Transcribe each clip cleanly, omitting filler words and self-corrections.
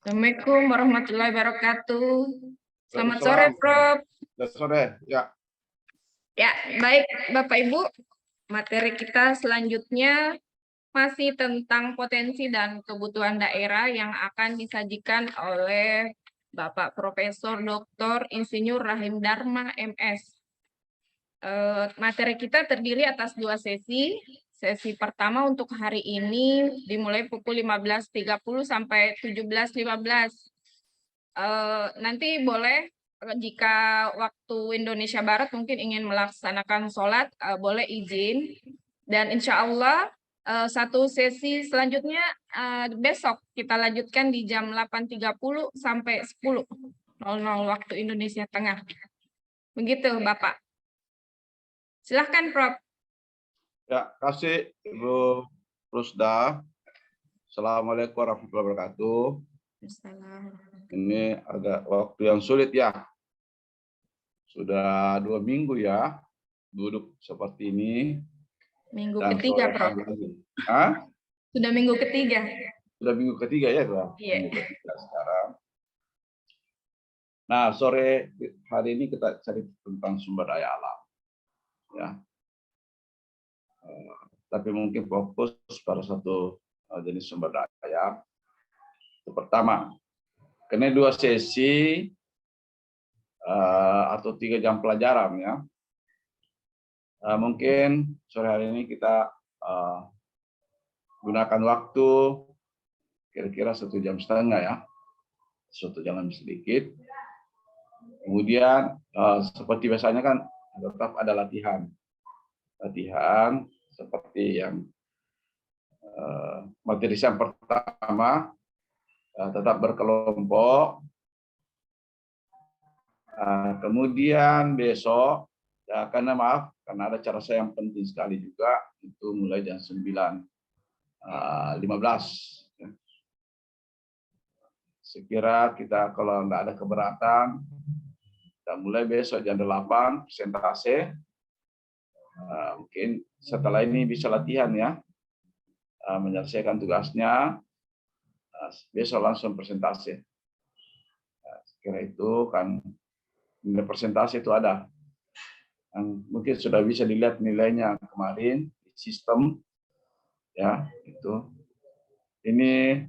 Assalamualaikum warahmatullahi wabarakatuh. Selamat sore, Waalaikumsalam. Prof. Selamat sore. Ya, Ya, baik, Bapak Ibu. Materi kita selanjutnya masih tentang potensi dan kebutuhan daerah yang akan disajikan oleh Bapak Profesor Dr. Insinyur Rahim Dharma, MS. Materi kita terdiri atas 2 sesi. Sesi pertama untuk hari ini dimulai pukul 15.30 sampai 17.15. Nanti boleh jika waktu Indonesia Barat mungkin ingin melaksanakan sholat, boleh izin. Dan insya Allah satu sesi selanjutnya besok kita lanjutkan di jam 8.30 sampai 10.00 waktu Indonesia Tengah. Begitu Bapak. Silahkan Prof. ya, kasih Ibu Rusda. Assalamualaikum warahmatullahi wabarakatuh. Ini agak waktu yang sulit ya. Sudah 2 minggu ya duduk seperti ini. Minggu Dan ketiga, sore Prof. hari. Hah? Sudah minggu ketiga. Sudah minggu ketiga ya, Pak? Iya. Minggu ketiga sekarang. Nah, sore hari ini kita cari tentang sumber daya alam. Ya. Tapi mungkin fokus pada satu jenis sumber daya. Itu pertama, kena 2 sesi atau 3 jam pelajaran ya. Mungkin sore hari ini kita gunakan waktu kira-kira 1,5 jam ya, 1 jam sedikit. Kemudian seperti biasanya kan tetap ada latihan seperti yang materi yang pertama, tetap berkelompok. Kemudian besok, ya, karena ada cara saya yang penting sekali juga, itu mulai jam 9.15. Sekira kita kalau nggak ada keberatan, kita mulai besok jam 8 presentase. Mungkin setelah ini bisa latihan ya, menyelesaikan tugasnya, besok langsung presentase. Sekira itu kan nilai presentasi itu ada. Mungkin sudah bisa dilihat nilainya kemarin di sistem ya, itu. Ini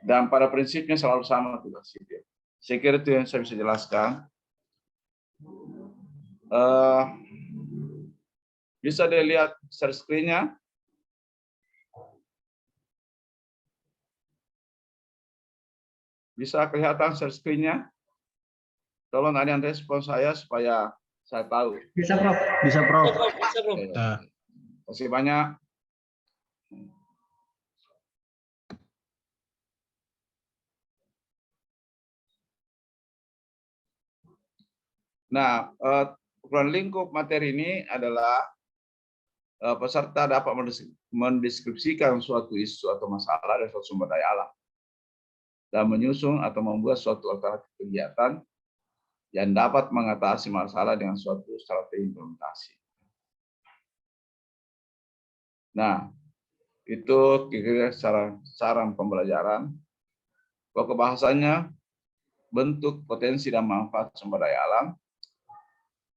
dan pada prinsipnya selalu sama tugas itu. Saya kira itu yang saya bisa jelaskan. Bisa dilihat share screen-nya. Bisa kelihatan share screen-nya. Tolong ada yang respon saya supaya saya tahu. Bisa, Prof. Bisa, Prof. Bisa, Prof. Terima kasih banyak. Nah, ukuran lingkup materi ini adalah peserta dapat mendeskripsikan suatu isu atau masalah dari suatu sumber daya alam dan menyusun atau membuat suatu alternatif kegiatan yang dapat mengatasi masalah dengan suatu strategi implementasi. Nah, itu kira-kira saran pembelajaran. Pokok bahasanya bentuk, potensi, dan manfaat sumber daya alam,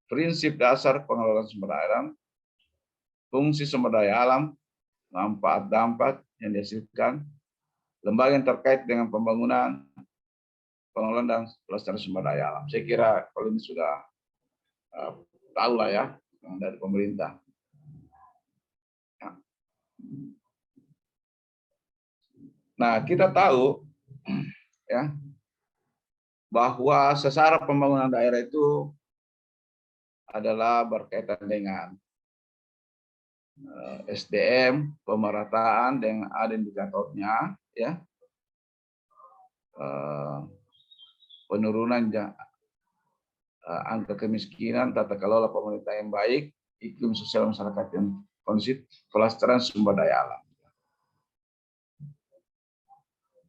prinsip dasar pengelolaan sumber daya alam, fungsi sumber daya alam, manfaat dampak yang dihasilkan, lembaga yang terkait dengan pembangunan, pengelolaan dan pelestarian sumber daya alam. Saya kira kalau ini sudah tahu lah ya dari pemerintah. Nah, kita tahu ya bahwa sasaran pembangunan daerah itu adalah berkaitan dengan SDM, pemerataan dengan ada indikatornya ya. Penurunan angka kemiskinan, tata kelola pemerintah yang baik, iklim sosial masyarakat yang kondusif, pelestarian sumber daya alam.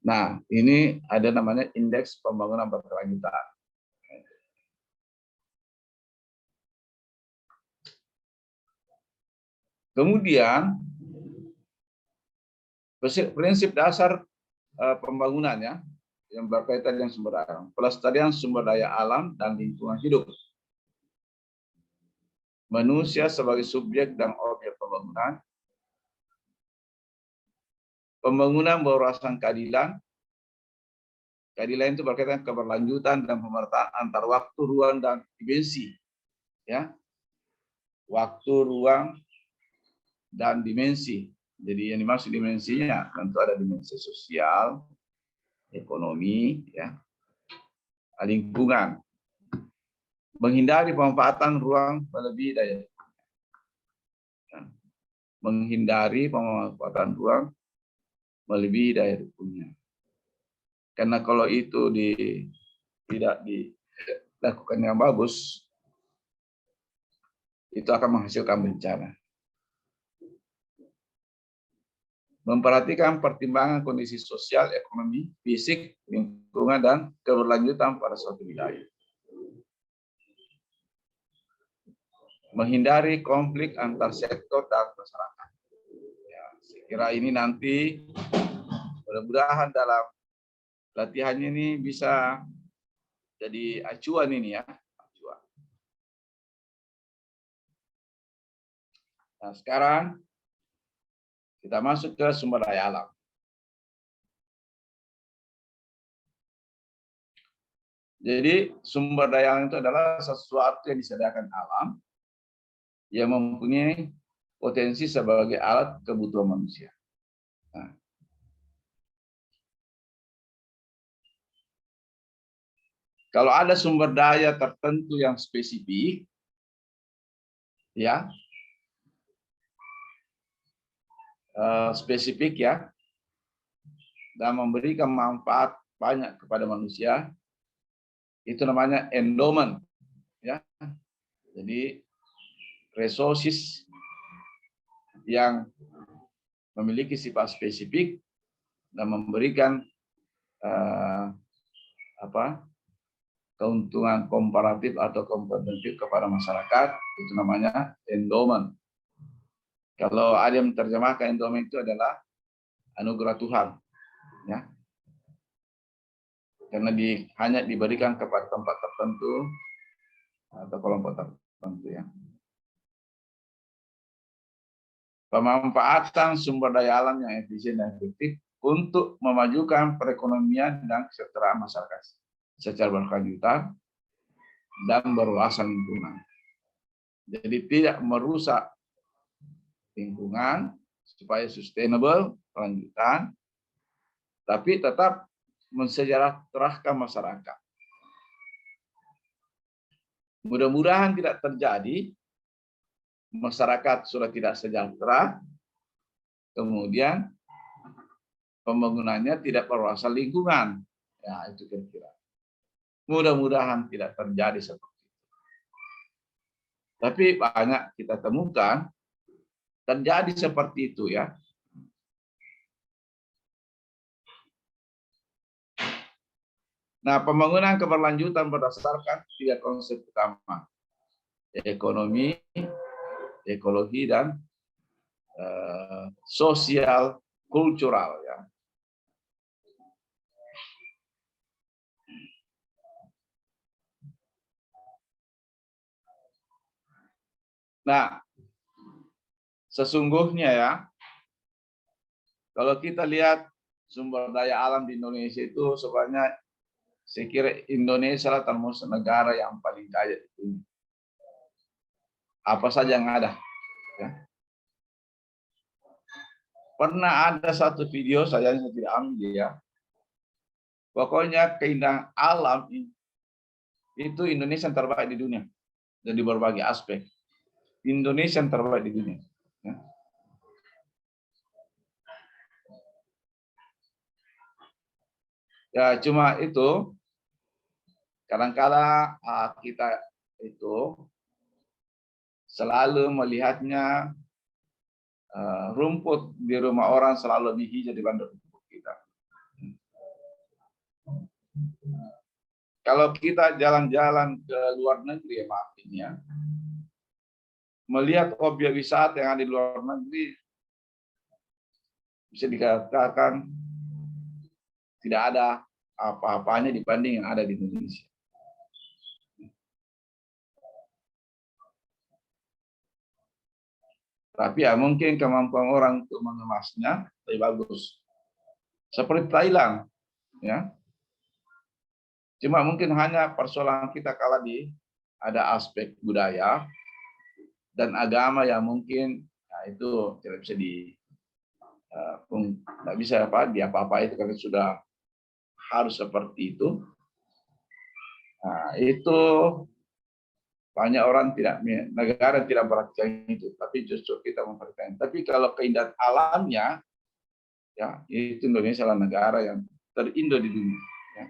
Nah, ini ada namanya indeks pembangunan berkelanjutan. Kemudian prinsip dasar pembangunan ya, yang berkaitan dengan sumber daya alam. Pelestarian sumber daya alam dan lingkungan hidup. Manusia sebagai subjek dan objek pembangunan. Pembangunan berwawasan keadilan. Keadilan itu berkaitan keberlanjutan dan pemerataan antar waktu, ruang, dan dimensi. Ya, waktu, ruang, dan dimensi. Jadi yang dimaksud dimensinya tentu ada dimensi sosial, ekonomi, ya, lingkungan. Menghindari pemanfaatan ruang melebihi daya. Menghindari pemanfaatan ruang melebihi daya dukungnya. Karena kalau itu tidak dilakukan yang bagus, itu akan menghasilkan bencana. Memperhatikan pertimbangan kondisi sosial, ekonomi, fisik, lingkungan, dan keberlanjutan pada suatu wilayah. Menghindari konflik antar sektor dan masyarakat. Ya, saya kira ini nanti mudah-mudahan dalam latihannya ini bisa jadi acuan ini ya. Acuan. Nah, sekarang kita masuk ke sumber daya alam. Jadi sumber daya alam itu adalah sesuatu yang disediakan alam yang mempunyai potensi sebagai alat kebutuhan manusia. Nah, kalau ada sumber daya tertentu yang spesifik, ya, dan memberikan manfaat banyak kepada manusia, itu namanya endowment, ya. Jadi resources yang memiliki sifat spesifik dan memberikan keuntungan komparatif atau kompetitif kepada masyarakat, itu namanya endowment. Kalau ada yang menerjemahkan endowment itu adalah anugerah Tuhan, ya. Karena hanya diberikan kepada tempat tertentu atau kelompok tertentu, ya. Pemanfaatan sumber daya alam yang efisien dan efektif untuk memajukan perekonomian dan kesejahteraan masyarakat secara berkelanjutan dan berwawasan lingkungan. Jadi tidak merusak lingkungan supaya sustainable, kelanjutan, tapi tetap mensejahterakan masyarakat. Mudah-mudahan tidak terjadi masyarakat sudah tidak sejahtera, kemudian pembangunannya tidak berwawasan lingkungan. Ya, itu kira-kira. Mudah-mudahan tidak terjadi seperti itu. Tapi banyak kita temukan terjadi seperti itu, ya. Nah, pembangunan keberlanjutan berdasarkan 3 konsep utama: ekonomi, ekologi, dan sosial kultural, ya. Nah, sesungguhnya ya, kalau kita lihat sumber daya alam di Indonesia itu sebenarnya saya kira Indonesia lah termasuk negara yang paling kaya di dunia. Apa saja yang ada, ya. Pernah ada satu video saya tidak ambil, ya. Pokoknya keindahan alam itu Indonesia yang terbaik di dunia dan di berbagai aspek. Indonesia yang terbaik di dunia, ya. Ya, cuma itu kadang-kala kita itu selalu melihatnya rumput di rumah orang selalu lebih hijau dibanding rumput kita. Kalau kita jalan-jalan ke luar negeri, ya, maafin ya, melihat objek wisata yang ada di luar negeri, bisa dikatakan tidak ada apa-apanya dibanding yang ada di Indonesia. Tapi ya mungkin kemampuan orang untuk mengemasnya lebih bagus. Seperti Thailand, ya. Cuma mungkin hanya persoalan kita kalah di ada aspek budaya dan agama yang mungkin itu tidak bisa tidak bisa apa itu karena sudah harus seperti itu. Nah, itu banyak orang negara tidak perhatikan itu, tapi justru kita memperhatikan. Tapi kalau keindahan alamnya, ya itu Indonesia adalah negara yang terindah di dunia. Ya.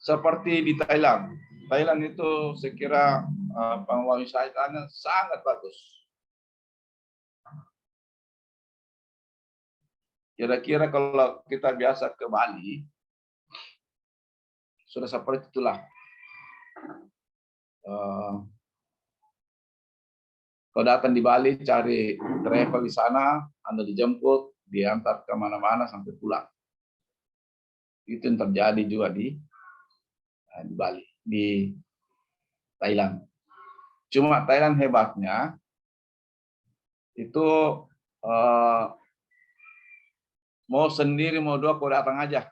Seperti di Thailand. Thailand itu saya kira pariwisatanya sangat bagus. Kira-kira kalau kita biasa ke Bali, sudah seperti itulah. Kalau datang di Bali, cari travel di sana, Anda dijemput, diantar ke mana-mana sampai pulang. Itu yang terjadi juga di Bali, di Thailand. Cuma Thailand hebatnya itu mau sendiri mau dua kau datang aja.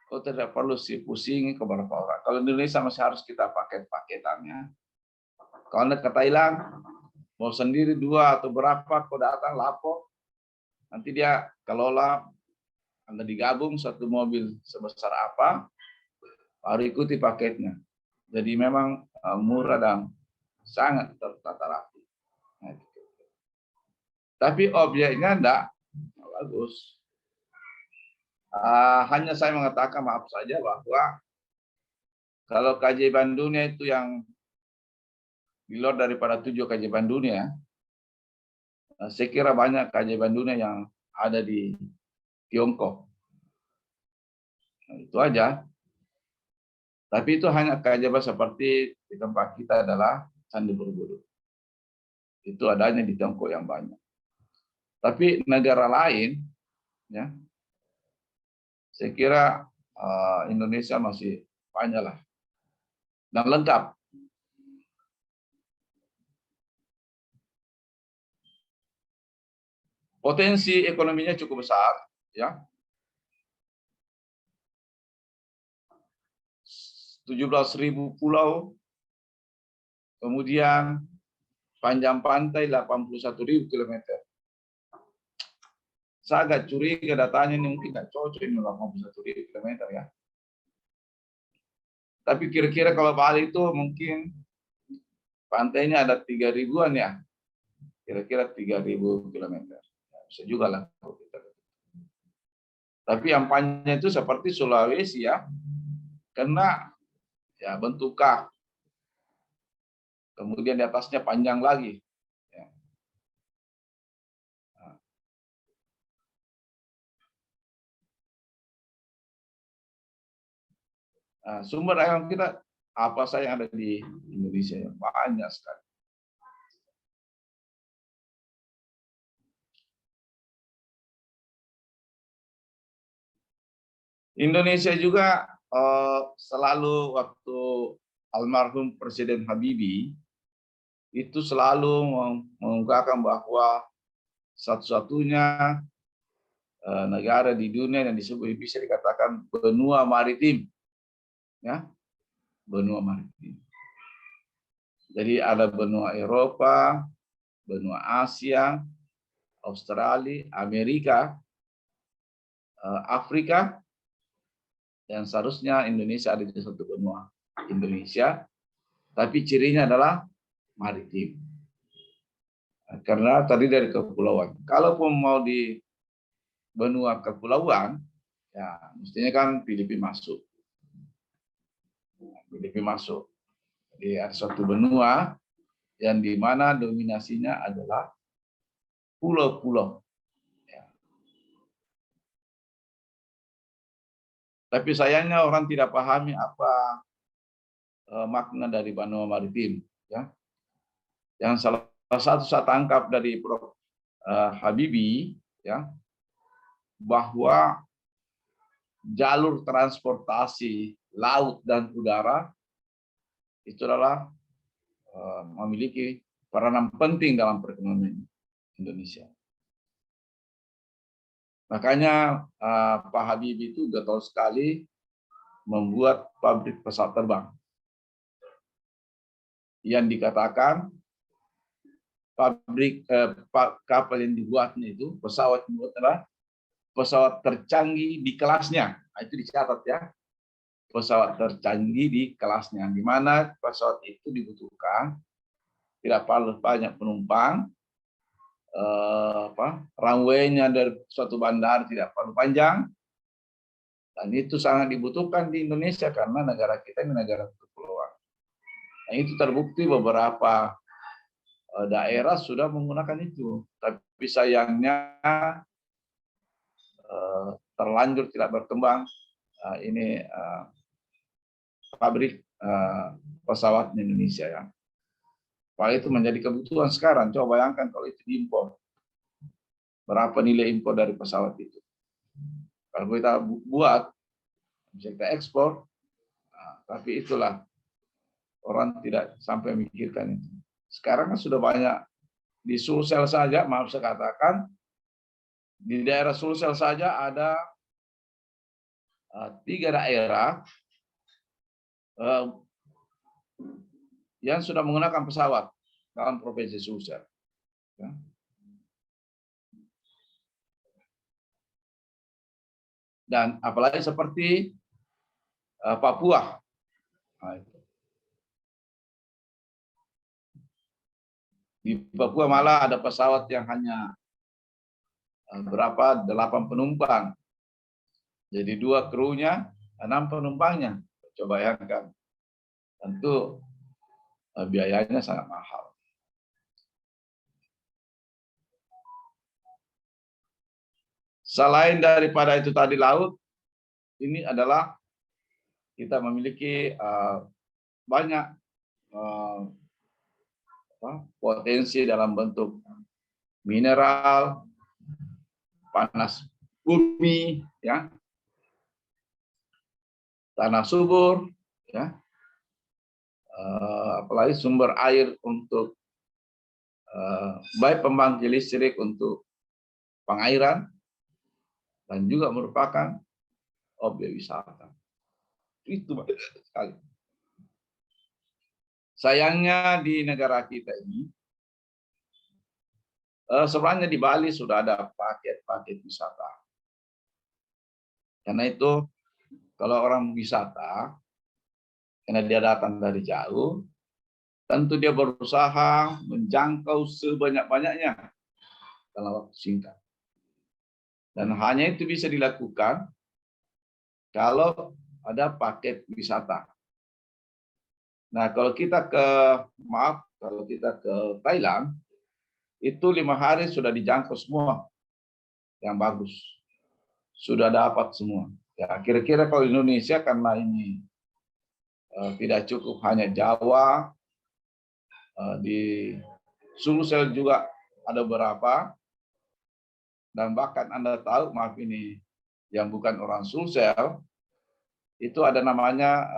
Kau tidak perlu pusing ke beberapa orang. Kalau di Indonesia masih harus kita paket-paketannya. Kalau Anda ke Thailand, mau sendiri dua atau berapa kau datang lapor, nanti dia kelola, Anda digabung satu mobil sebesar apa, baru ikuti paketnya. Jadi memang murah dan sangat tertata rapi. Tapi objeknya enggak bagus. Hanya saya mengatakan maaf saja bahwa kalau keajaiban dunia itu yang di luar daripada 7 keajaiban dunia, saya kira banyak keajaiban dunia yang ada di Tiongkok. Nah, itu aja. Tapi itu hanya keajaiban seperti di tempat kita adalah Candi Borobudur. Itu adanya di Tiongkok yang banyak. Tapi negara lain, ya, saya kira Indonesia masih banyak lah dan lengkap. Potensi ekonominya cukup besar, ya. 17.000 pulau, kemudian panjang pantai 81.000 kilometer. Saya agak curiga datanya ini mungkin nggak cocok ini 81.000 kilometer ya. Tapi kira-kira kalau Bali itu mungkin pantainya ada 3.000-an ya. Kira-kira 3.000 kilometer. Bisa juga lah. Tapi yang panjang itu seperti Sulawesi ya. Karena ya bentuk K. Kemudian di atasnya panjang lagi. Ya. Nah, sumber daya kita apa saja yang ada di Indonesia ya? Banyak sekali. Indonesia juga selalu waktu almarhum Presiden Habibie itu selalu mengungkapkan bahwa satu-satunya negara di dunia yang disebut bisa dikatakan benua maritim, ya, benua maritim. Jadi ada benua Eropa, benua Asia, Australia, Amerika, Afrika, dan seharusnya Indonesia ada di satu benua Indonesia, tapi cirinya adalah maritim. Karena tadi dari kepulauan. Kalaupun mau di benua kepulauan, ya mestinya kan Filipina masuk. Filipina masuk. Jadi ada suatu benua yang di mana dominasinya adalah pulau-pulau. Ya. Tapi sayangnya orang tidak pahami apa makna dari benua maritim, ya. Yang salah satu saya tangkap dari Prof. Habibie, ya, bahwa jalur transportasi laut dan udara itu adalah memiliki peranan penting dalam perekonomian Indonesia. Makanya Pak Habibie itu getol sekali membuat pabrik pesawat terbang yang dikatakan pabrik kapal yang dibuatnya itu, pesawat yang dibuat adalah pesawat tercanggih di kelasnya. Nah, itu dicatat ya, pesawat tercanggih di kelasnya, di mana pesawat itu dibutuhkan tidak perlu banyak penumpang, runway-nya dari suatu bandar tidak perlu panjang, dan itu sangat dibutuhkan di Indonesia karena negara kita ini negara kepulauan. Nah, itu terbukti beberapa daerah sudah menggunakan itu, tapi sayangnya terlanjur tidak berkembang ini pabrik pesawat di Indonesia, ya. Padahal itu menjadi kebutuhan sekarang. Coba bayangkan kalau itu diimpor, berapa nilai impor dari pesawat itu. Kalau kita buat, bisa kita ekspor, tapi itulah orang tidak sampai memikirkan itu. Sekarang kan sudah banyak di Sulsel saja, maaf saya katakan, di daerah Sulsel saja ada 3 daerah yang sudah menggunakan pesawat dalam provinsi Sulsel. Ya. Dan apalagi seperti Papua. Nah, itu. Di Papua malah ada pesawat yang hanya 8 penumpang. Jadi 2 krunya, 6 penumpangnya. Coba bayangkan. Tentu biayanya sangat mahal. Selain daripada itu tadi laut, ini adalah kita memiliki banyak potensi dalam bentuk mineral, panas bumi, ya, tanah subur, ya, apalagi sumber air untuk baik pembangkit listrik untuk pengairan, dan juga merupakan objek wisata. Itu banyak sekali. Sayangnya di negara kita ini, sebenarnya di Bali sudah ada paket-paket wisata. Karena itu, kalau orang wisata, karena dia datang dari jauh, tentu dia berusaha menjangkau sebanyak-banyaknya dalam waktu singkat. Dan hanya itu bisa dilakukan kalau ada paket wisata. Nah, kalau kita ke Thailand, itu 5 hari sudah dijangkau semua yang bagus. Sudah dapat semua. Ya, kira-kira kalau Indonesia karena ini tidak cukup hanya Jawa, di Sulsel juga ada beberapa, dan bahkan Anda tahu, maaf ini yang bukan orang Sulsel, itu ada namanya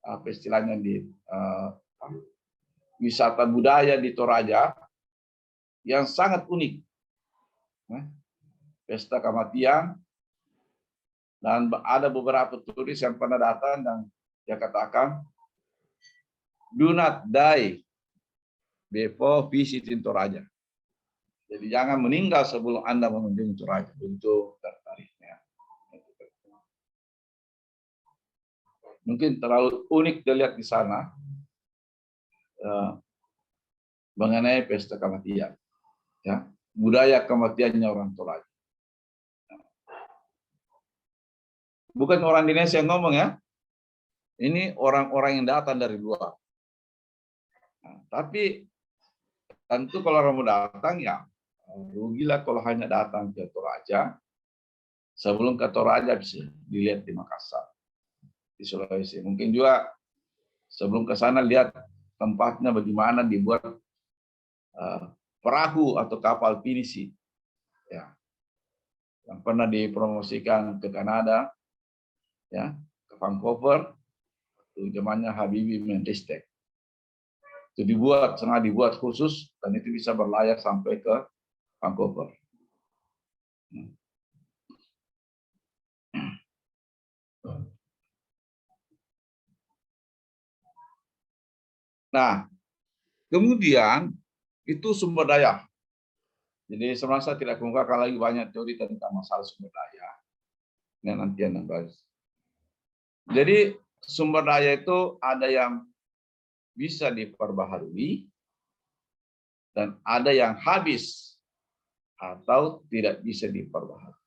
apa istilahnya di wisata budaya di Toraja yang sangat unik, pesta kematian, dan ada beberapa turis yang pernah datang dan dia katakan, do not die before visiting Toraja. Jadi jangan meninggal sebelum Anda mengunjungi Toraja. Untuk tertariknya. Mungkin terlalu unik dilihat di sana mengenai pesta kematian, ya, budaya kematiannya orang Toraja. Bukan orang Indonesia yang ngomong, ya, ini orang-orang yang datang dari luar. Nah, tapi tentu kalau orang mau datang, ya rugilah kalau hanya datang ke Toraja. Sebelum ke Toraja bisa dilihat di Makassar. di Sulawesi. Mungkin juga sebelum ke sana lihat tempatnya bagaimana dibuat perahu atau kapal pinisi, ya, yang pernah dipromosikan ke Kanada, ya, ke Vancouver, itu zamannya Habibie Menristek. Itu sengaja dibuat khusus dan itu bisa berlayar sampai ke Vancouver. Nah, kemudian itu sumber daya. Jadi sebenarnya saya tidak kemukakan lagi banyak teori tentang masalah sumber daya. Ini nanti yang bahas. Jadi sumber daya itu ada yang bisa diperbaharui dan ada yang habis atau tidak bisa diperbaharui.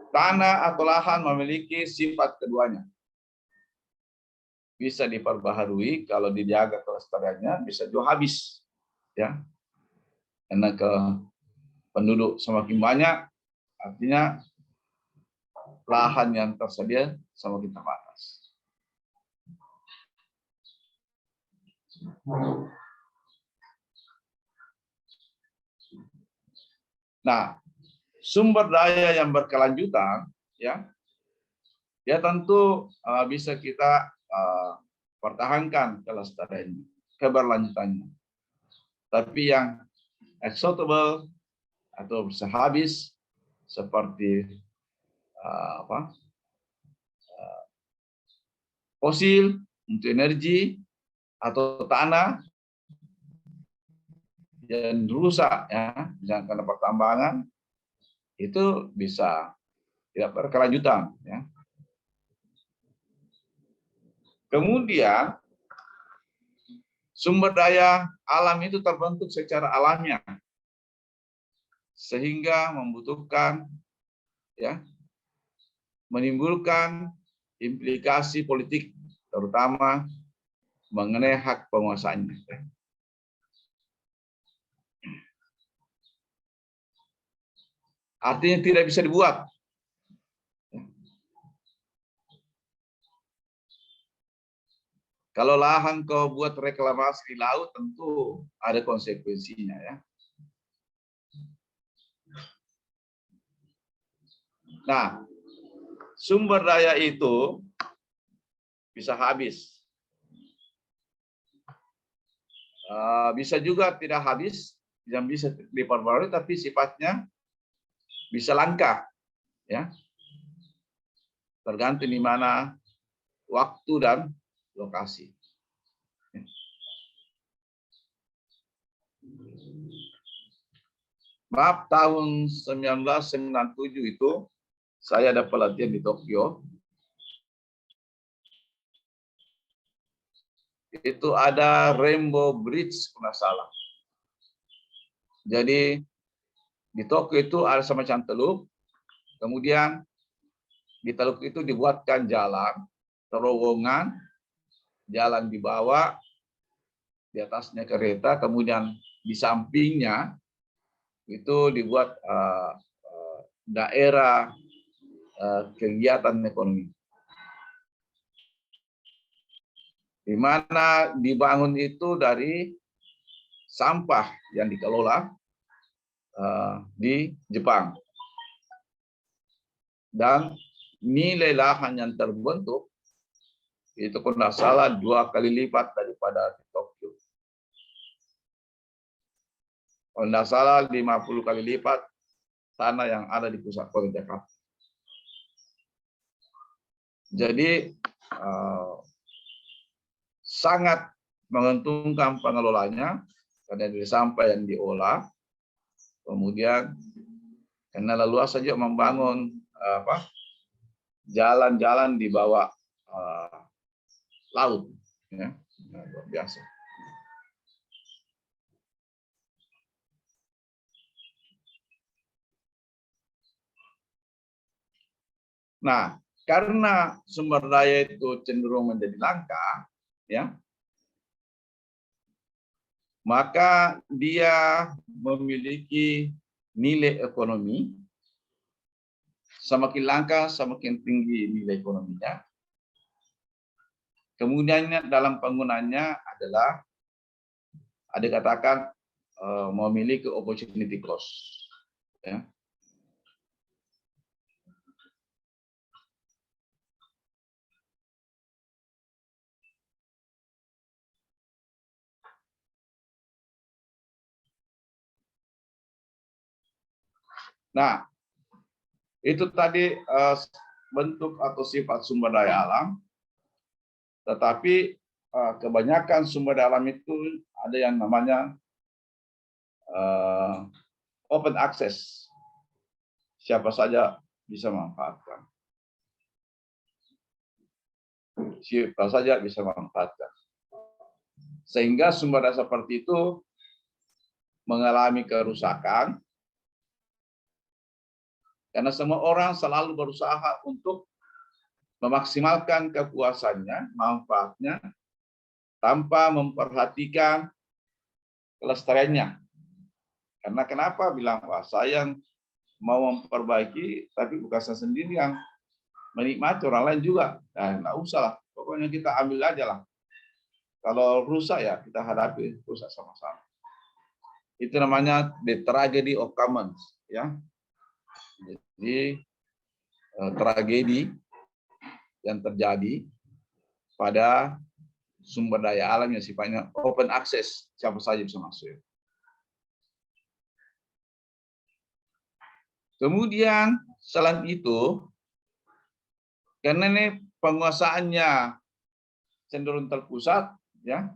Tanah atau lahan memiliki sifat keduanya. Bisa diperbaharui kalau dijaga kelestariannya, bisa juga habis, ya. Karena penduduk semakin banyak, artinya lahan yang tersedia semakin terbatas. Nah, sumber daya yang berkelanjutan, ya tentu bisa kita pertahankan kelestariannya, keberlanjutannya. Tapi yang exhaustable atau bisa habis seperti fosil untuk energi atau tanah yang rusak, ya, misalnya karena pertambangan, itu bisa tidak berkelanjutan, ya. Kemudian sumber daya alam itu terbentuk secara alamiah sehingga membutuhkan, ya, menimbulkan implikasi politik terutama mengenai hak penguasaannya. Artinya tidak bisa dibuat. Kalau lahan kau buat reklamasi di laut, tentu ada konsekuensinya, ya. Nah, sumber daya itu bisa habis. Bisa juga tidak habis, yang bisa diperbarui, tapi sifatnya bisa langka, ya. Tergantung di mana waktu dan lokasi. Maaf, tahun 1997 itu saya ada pelatihan di Tokyo. Itu ada Rainbow Bridge, kalau nggak salah. Jadi di Tokyo itu ada semacam teluk, kemudian di teluk itu dibuatkan jalan, terowongan, jalan di bawah, di atasnya kereta, kemudian di sampingnya itu dibuat daerah kegiatan ekonomi, di mana dibangun itu dari sampah yang dikelola di Jepang, dan nilai lahan yang terbentuk itu kalau tidak salah 2 kali lipat daripada di Tokyo. Kalau tidak salah 50 kali lipat tanah yang ada di pusat kota Jakarta. Jadi sangat menguntungkan pengelolanya karena dari sampah yang diolah, kemudian karena leluasa saja membangun jalan-jalan di bawah laut, ya, luar biasa. Nah, karena sumber daya itu cenderung menjadi langka, ya, maka dia memiliki nilai ekonomi semakin langka, semakin tinggi nilai ekonominya. Kemudian dalam penggunaannya adalah ada katakan memiliki opportunity cost. Ya. Nah, itu tadi bentuk atau sifat sumber daya alam. Tetapi kebanyakan sumber daya alam itu ada yang namanya open access. Siapa saja bisa memanfaatkan. Siapa saja bisa memanfaatkan. Sehingga sumber daya seperti itu mengalami kerusakan karena semua orang selalu berusaha untuk memaksimalkan kepuasannya, manfaatnya, tanpa memperhatikan kelestariannya. Karena kenapa bilang, wah saya mau memperbaiki, tapi bukan saya sendiri yang menikmati, orang lain juga. Nah, nggak usah lah, pokoknya kita ambil aja lah. Kalau rusak ya kita hadapi, rusak sama-sama. Itu namanya the tragedy of commons, ya. Jadi tragedi yang terjadi pada sumber daya alam yang sifatnya open access, siapa saja bisa masuk. Kemudian selain itu, karena ini penguasaannya cenderung terpusat, ya,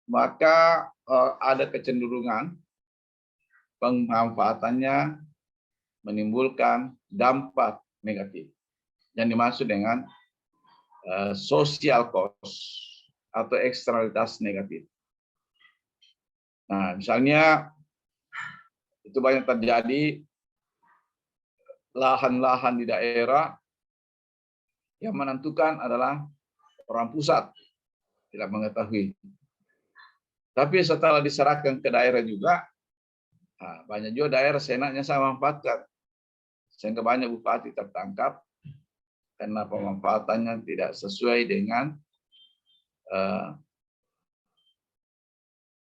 maka ada kecenderungan pemanfaatannya menimbulkan dampak negatif yang dimaksud dengan social cost atau eksternalitas negatif. Nah, misalnya itu banyak terjadi lahan-lahan di daerah yang menentukan adalah orang pusat, tidak mengetahui. Tapi setelah diserahkan ke daerah juga, banyak juga daerah seenaknya saya manfaatkan. Sehingga banyak bupati tertangkap karena pemanfaatannya tidak sesuai dengan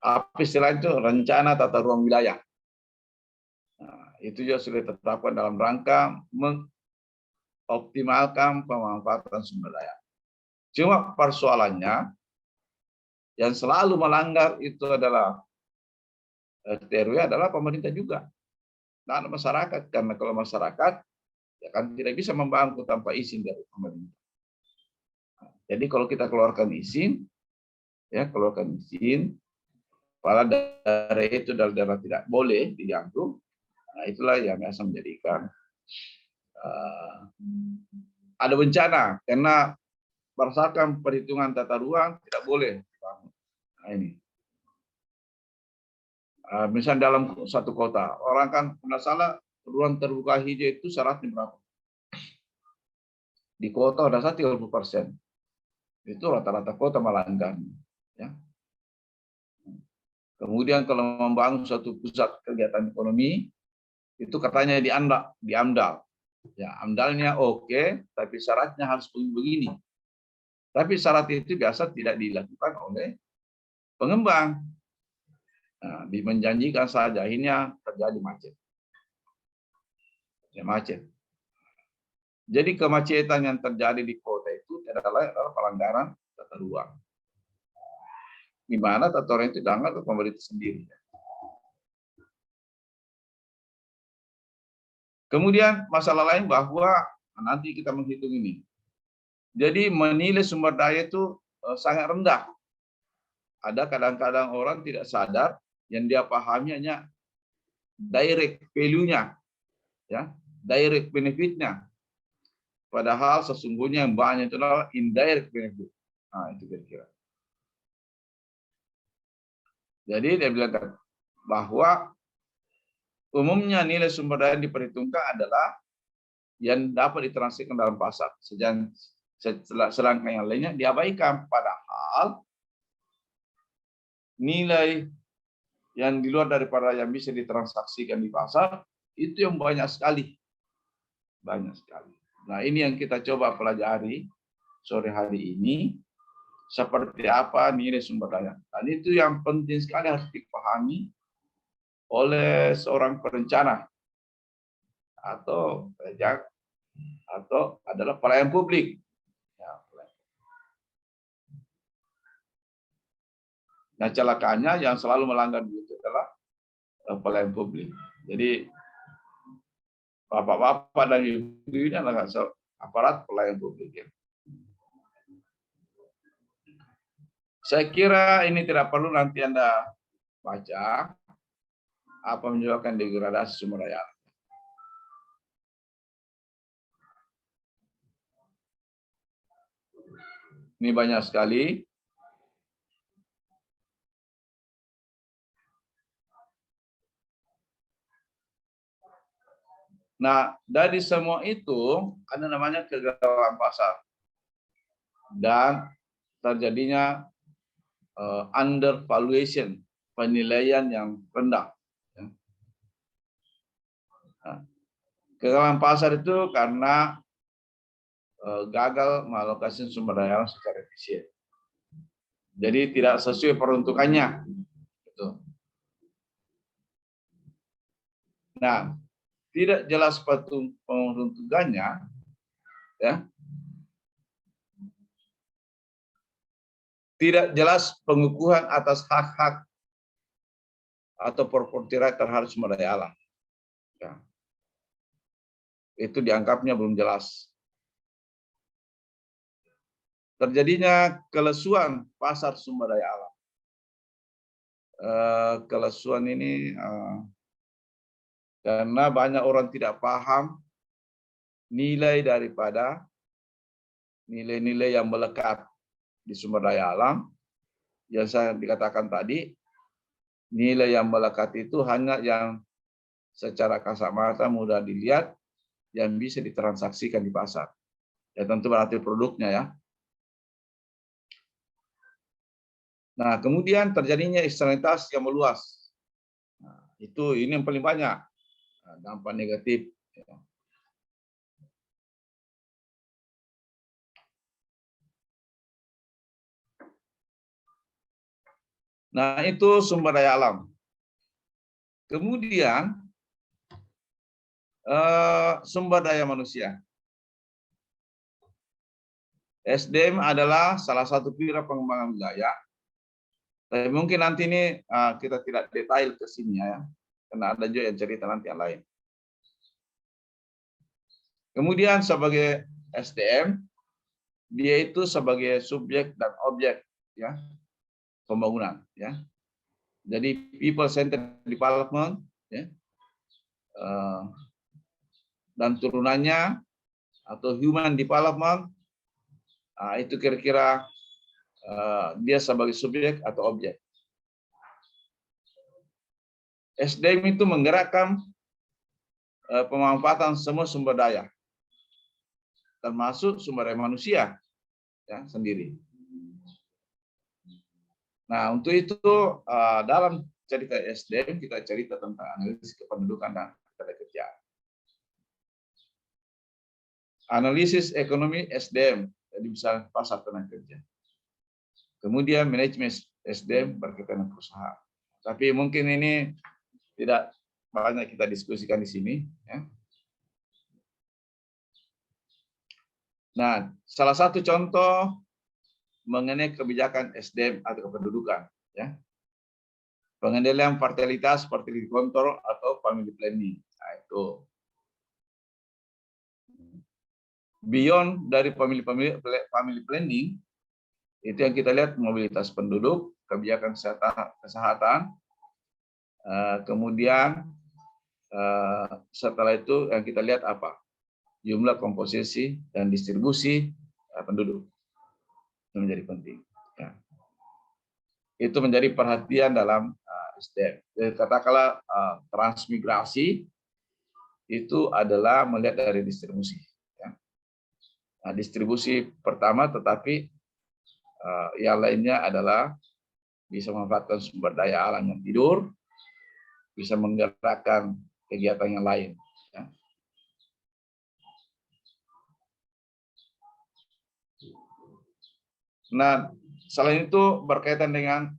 apa istilah itu, rencana tata ruang wilayah. Nah, itu juga sudah ditetapkan dalam rangka mengoptimalkan pemanfaatan sumber daya. Cuma persoalannya yang selalu melanggar itu adalah RW adalah pemerintah juga dan masyarakat, karena kalau masyarakat ya kan tidak bisa membangun tanpa izin dari pemerintah. Jadi kalau kita keluarkan izin, ya keluarkan izin, pada daerah itu daerah tidak boleh diganggu. Nah, itulah yang biasa menjadikan ada bencana karena berdasarkan perhitungan tata ruang tidak boleh. Nah, ini. Misalnya dalam satu kota, orang kan tidak salah ruang terbuka hijau itu syaratnya berapa? Di kota ada 30%. Itu rata-rata kota melanggar. Ya. Kemudian kalau membangun suatu pusat kegiatan ekonomi, itu katanya di AMDAL. Ya, AMDALnya oke, tapi syaratnya harus begini. Tapi syarat itu biasa tidak dilakukan oleh pengembang. Nah, menjanjikan saja, akhirnya terjadi macet. Ya, macet. Jadi kemacetan yang terjadi di kota itu adalah pelanggaran tata ruang. Di mana tata ruang itu dianggap oleh pemerintah sendiri. Kemudian masalah lain bahwa nanti kita menghitung ini. Jadi menilai sumber daya itu sangat rendah. Ada kadang-kadang orang tidak sadar yang dia pahami hanya direct value-nya, ya, direct benefit-nya. Padahal sesungguhnya yang banyak itu adalah indirect benefit. Nah, itu kira-kira. Jadi dia bilang bahwa umumnya nilai sumber daya yang diperhitungkan adalah yang dapat ditransaksikan dalam pasar. Sedangkan yang lainnya diabaikan. Padahal nilai yang di luar daripada yang bisa ditransaksikan di pasar Itu yang banyak sekali. Banyak sekali. Nah, ini yang kita coba pelajari sore hari ini. Seperti apa nilai sumber daya. Dan itu yang penting sekali harus dipahami oleh seorang perencana atau adalah pelayan publik. Ya, nah, celakanya yang selalu melanggar itu adalah pelayan publik. Jadi bapak-bapak dan ibu ini adalah aparat pelayan publik. Ya. Saya kira ini tidak perlu nanti Anda baca apa menyebabkan degradasi sumber daya alam. Ini banyak sekali. Nah, dari semua itu ada namanya kegagalan pasar dan terjadinya undervaluation, penilaian yang rendah. Nah, kegagalan pasar itu karena gagal mengalokasi sumber daya alam secara efisien. Jadi tidak sesuai peruntukannya. Gitu. Nah, tidak jelas peruntukannya, ya. Tidak jelas pengukuhan atas hak-hak atau properti right terhadap sumber daya alam. Ya. Itu dianggapnya belum jelas. Terjadinya kelesuan pasar sumber daya alam. Kelesuan ini karena banyak orang tidak paham nilai daripada nilai-nilai yang melekat di sumber daya alam. Yang saya dikatakan tadi, nilai yang melekat itu hanya yang secara kasat mata mudah dilihat, yang bisa ditransaksikan di pasar. Ya tentu berarti produknya ya. Nah, kemudian terjadinya eksternalitas yang meluas. Nah, ini yang paling banyak dampak negatif. Nah, itu sumber daya alam. Kemudian sumber daya manusia. SDM adalah salah satu pilar pengembangan wilayah. Tapi mungkin nanti ini kita tidak detail ke sini ya, karena ada juga yang cerita nanti yang lain. Kemudian sebagai SDM, dia itu sebagai subjek dan objek ya pembangunan ya. Jadi people centered development ya. Dan turunannya atau human development itu kira-kira dia sebagai subjek atau objek. SDM itu menggerakkan pemanfaatan semua sumber daya, termasuk sumber daya manusia ya, sendiri. Nah, untuk itu dalam cerita SDM kita cerita tentang analisis kependudukan dan ketenagakerjaan. Analisis ekonomi SDM, jadi misalnya pasar tenaga kerja. Kemudian manajemen SDM berkaitan dengan perusahaan. Tapi mungkin ini tidak banyak kita diskusikan di sini. Ya. Nah, salah satu contoh mengenai kebijakan SDM atau kependudukan, ya, pengendalian fertilitas control atau family planning. Nah, itu beyond dari family planning, itu yang kita lihat mobilitas penduduk, kebijakan kesehatan, kemudian setelah itu yang kita lihat apa? Jumlah komposisi dan distribusi penduduk. Itu menjadi penting. Ya. Itu menjadi perhatian dalam SDM. Jadi, katakanlah transmigrasi itu adalah melihat dari distribusi. Ya. Nah, distribusi pertama, tetapi yang lainnya adalah bisa memanfaatkan sumber daya alam yang tidur, bisa menggerakkan kegiatan yang lain. Ya. Nah, selain itu berkaitan dengan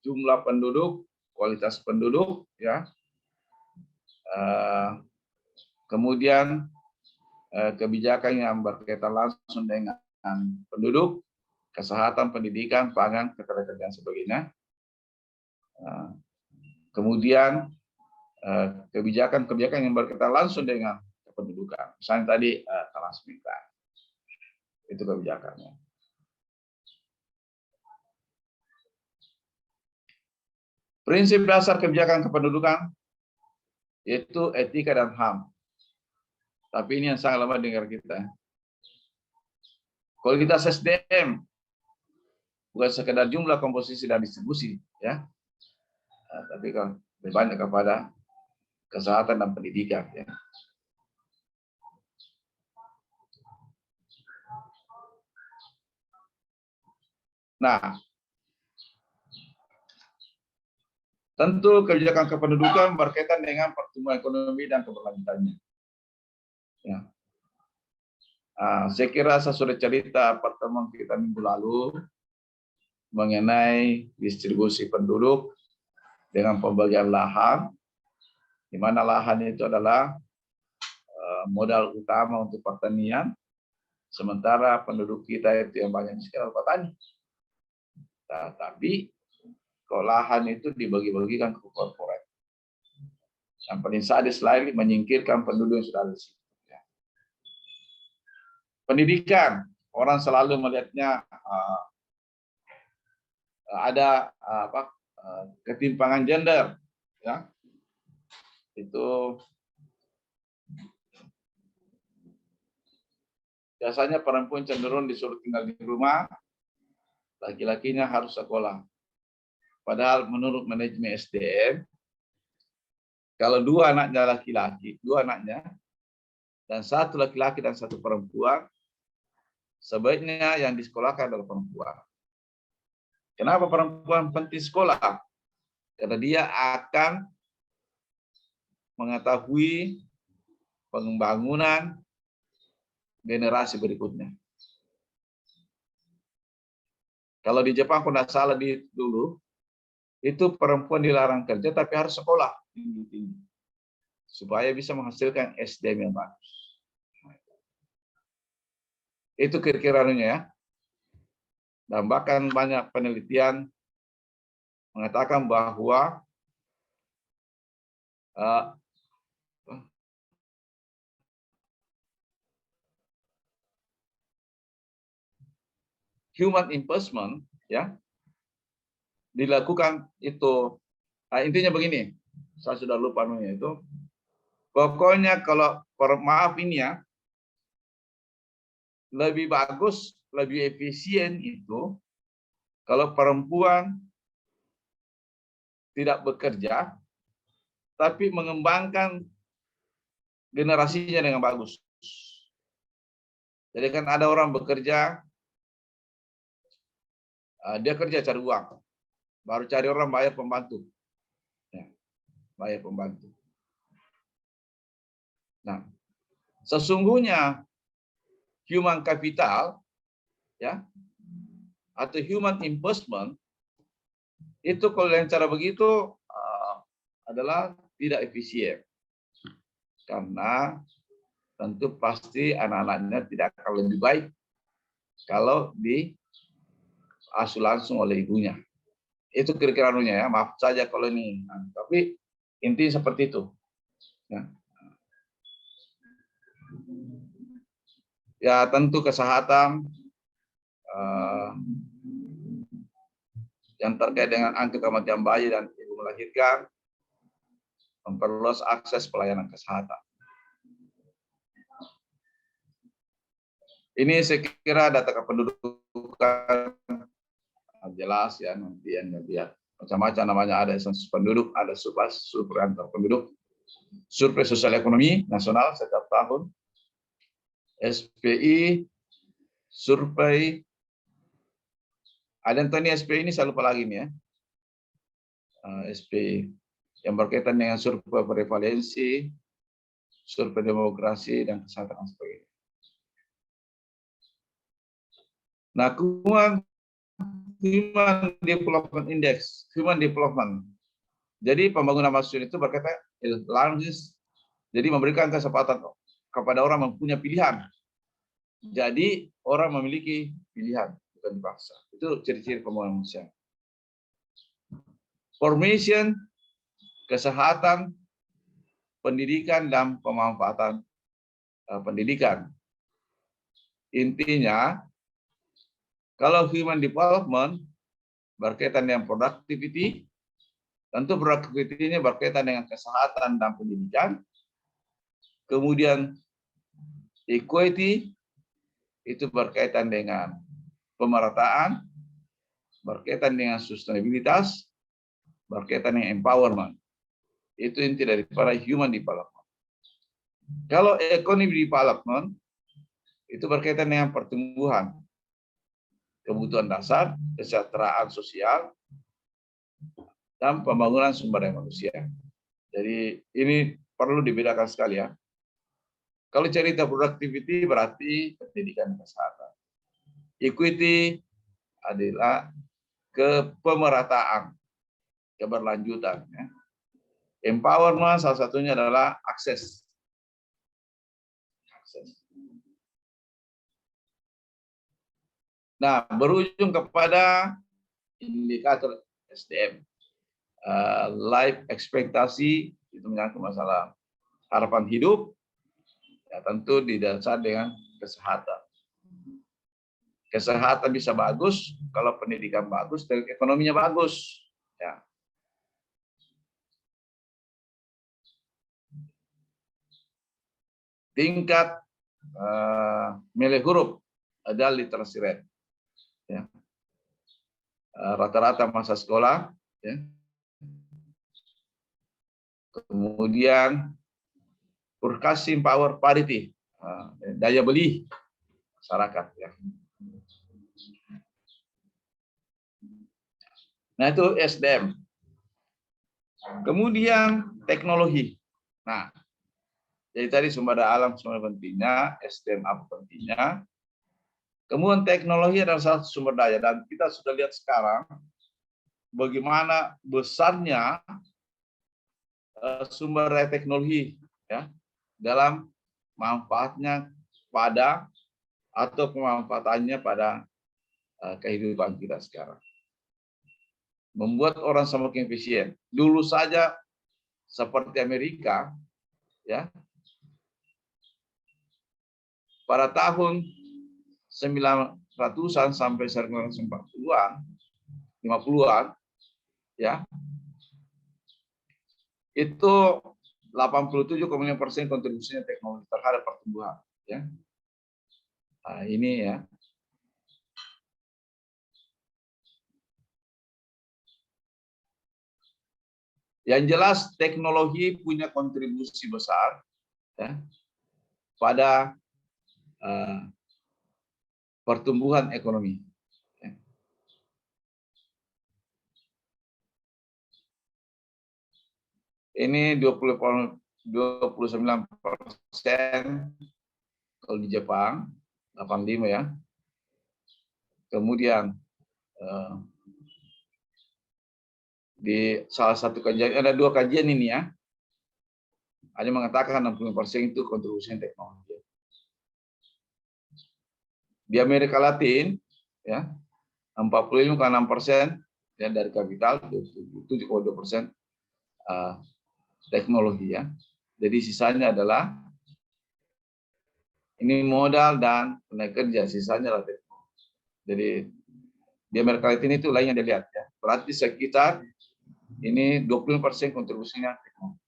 jumlah penduduk, kualitas penduduk, ya. Kemudian kebijakan yang berkaitan langsung dengan penduduk, kesehatan, pendidikan, pangan, ketenagakerjaan sebagainya. Kemudian kebijakan-kebijakan yang berkaitan langsung dengan kependudukan. Misalnya tadi transmigran. Itu kebijakannya. Prinsip dasar kebijakan kependudukan yaitu etika dan HAM. Tapi ini yang sangat lemah di negara kita. Kualitas SDM bukan sekedar jumlah, komposisi, dan distribusi, ya. Tapi kan lebih banyak kepada kesehatan dan pendidikan, ya. Nah, tentu kebijakan kependudukan berkaitan dengan pertumbuhan ekonomi dan keberlanjutannya. Ya. Saya kira saya sudah cerita pertemuan kita minggu lalu mengenai distribusi penduduk dengan pembagian lahan, di mana lahan itu adalah modal utama untuk pertanian, sementara penduduk kita itu yang banyak sekarang petani. Nah, tapi kalau lahan itu dibagi-bagikan ke korporat. Yang paling sadis lagi menyingkirkan penduduk yang sudah ada di situ. Pendidikan, orang selalu melihatnya ada ketimpangan gender, ya. Itu biasanya perempuan cenderung disuruh tinggal di rumah, laki-lakinya harus sekolah. Padahal menurut manajemen SDM, kalau dua anaknya laki-laki, dua anaknya, dan satu laki-laki dan satu perempuan, sebaiknya yang disekolahkan adalah perempuan. Kenapa perempuan penting sekolah? Karena dia akan mengetahui pembangunan generasi berikutnya. Kalau di Jepang, kalau tidak salah dulu, itu perempuan dilarang kerja tapi harus sekolah tinggi-tinggi supaya bisa menghasilkan SDM yang bagus. Itu kira-kira ya. Dan bahkan banyak penelitian mengatakan bahwa human investment, ya, dilakukan itu intinya begini. Saya sudah lupa namanya itu. Pokoknya kalau maaf ini ya, lebih bagus, lebih efisien itu kalau perempuan tidak bekerja, tapi mengembangkan generasinya dengan bagus. Jadi kan ada orang bekerja, dia kerja cari uang, baru cari orang bayar pembantu, ya, bayar pembantu. Nah, sesungguhnya human capital, ya, atau human investment itu kalau yang cara begitu adalah tidak efisien, karena tentu pasti anak-anaknya tidak akan lebih baik kalau diasuh langsung oleh ibunya. Itu kira-kira ya, maaf saja kalau ini, tapi intinya seperti itu. Ya tentu kesehatan yang terkait dengan angka kematian bayi dan ibu melahirkan, memperluas akses pelayanan kesehatan. Ini saya kira data kependudukan jelas ya, nanti yang lihat macam-macam namanya, ada sensus penduduk, ada survei antar penduduk, survei sosial ekonomi nasional setiap tahun, SPI, survei, ada yang tanya SPI ini saya lupa lagi nih ya, SPI yang berkaitan dengan survei prevalensi, survei demografi, dan kesehatan dan sebagainya. Nah, kemudian Human Development Index, Human Development. Jadi pembangunan manusia itu berkaitan jadi memberikan kesempatan kepada orang mempunyai pilihan. Jadi orang memiliki pilihan, bukan dipaksa. Itu ciri-ciri pembangunan manusia. Formation, kesehatan, pendidikan, dan pemanfaatan pendidikan. Intinya, kalau human development berkaitan dengan productivity, tentu productivity ini berkaitan dengan kesehatan dan pendidikan. Kemudian equity itu berkaitan dengan pemerataan, berkaitan dengan sustainabilitas, berkaitan dengan empowerment. Itu inti daripada human development. Kalau economic development itu berkaitan dengan pertumbuhan, kebutuhan dasar, kesejahteraan sosial, dan pembangunan sumber daya manusia. Jadi ini perlu dibedakan sekali ya. Kalau cerita productivity berarti pendidikan dan kesehatan. Equity adalah kepemerataan, keberlanjutan. Ya. Empowerment salah satunya adalah akses. Nah, berujung kepada indikator SDM. Life ekspektasi itu menyangkut masalah harapan hidup, ya tentu didasar dengan kesehatan. Kesehatan bisa bagus kalau pendidikan bagus dan ekonominya bagus. Ya. Tingkat nilai huruf adalah literasi rate. Ya. Rata-rata masa sekolah. Ya. Kemudian purchasing power parity, daya beli masyarakat. Ya. Nah itu SDM. Kemudian teknologi. Nah, jadi tadi sumber daya alam sumber pentingnya, SDM apa pentingnya. Kemudian teknologi adalah salah satu sumber daya dan kita sudah lihat sekarang bagaimana besarnya sumber daya teknologi ya dalam manfaatnya pada atau pemanfaatannya pada kehidupan kita sekarang. Membuat orang semakin efisien. Dulu saja seperti Amerika, ya, pada tahun 900-an sampai 1940-an, 50-an, ya, itu 87,5% kontribusinya teknologi terhadap pertumbuhan. Ya. Nah, ini ya. Yang jelas teknologi punya kontribusi besar ya, pada pertumbuhan ekonomi. Ya. Ini 29% kalau di Jepang, 85 ya. Kemudian di salah satu kajian, ada dua kajian ini ya. Ada mengatakan 60% itu kontribusi teknologi. Di Amerika Latin, ya 45,6% ya dari kapital, 7,2% teknologi ya. Jadi sisanya adalah ini modal dan tenaga kerja, sisanya adalah teknologi. Jadi di Amerika Latin itu lain yang dilihat ya. Berarti sekitar ini 20% kontribusinya teknologi.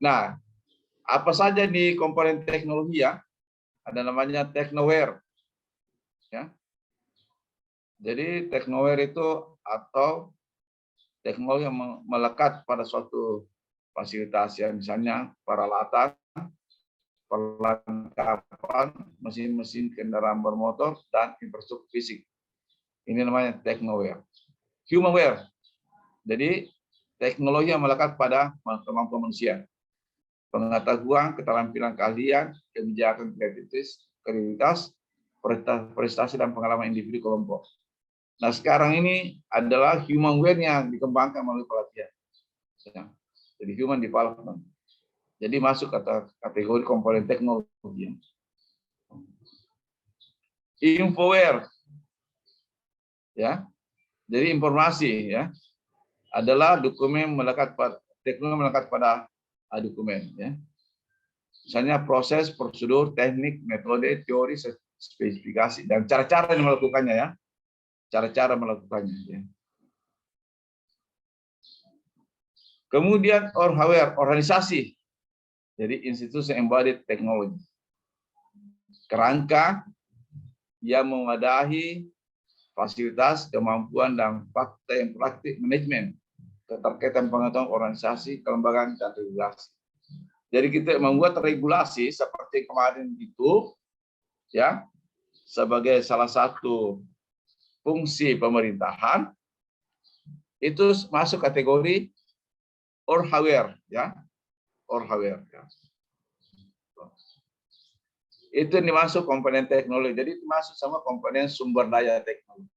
Nah, apa saja di komponen teknologi ya? Ada namanya technoware. Ya. Jadi technoware itu atau teknologi yang melekat pada suatu fasilitas ya, misalnya peralatan, perlengkapan, mesin-mesin kendaraan bermotor dan infrastruktur fisik. Ini namanya technoware. Humanware. Jadi teknologi yang melekat pada kemampuan manusia, pengetahuan, keterampilan, keahlian, kebijakan, kreativitas, prestasi dan pengalaman individu kelompok. Nah, sekarang ini adalah humanware yang dikembangkan melalui pelatihan. Jadi human development. Jadi masuk kategori komponen teknologi. Infoware, ya. Jadi informasi, ya, adalah dokumen melekat pada teknologi melekat pada dokumen, ya. Misalnya proses, prosedur, teknik, metode, teori, spesifikasi, dan cara-cara yang melakukannya, ya. Cara-cara melakukannya, ya. Kemudian hardware, organisasi. Jadi institusi embodied technology. Kerangka yang mewadahi fasilitas, kemampuan, dan fakta yang praktik manajemen, keterkaitan pengetahuan organisasi, kelembagaan, dan regulasi. Jadi kita membuat regulasi seperti kemarin itu, ya, sebagai salah satu fungsi pemerintahan, itu masuk kategori hardware, ya, hardware. Ya. Itu dimasuk komponen teknologi. Jadi itu masuk sama komponen sumber daya teknologi.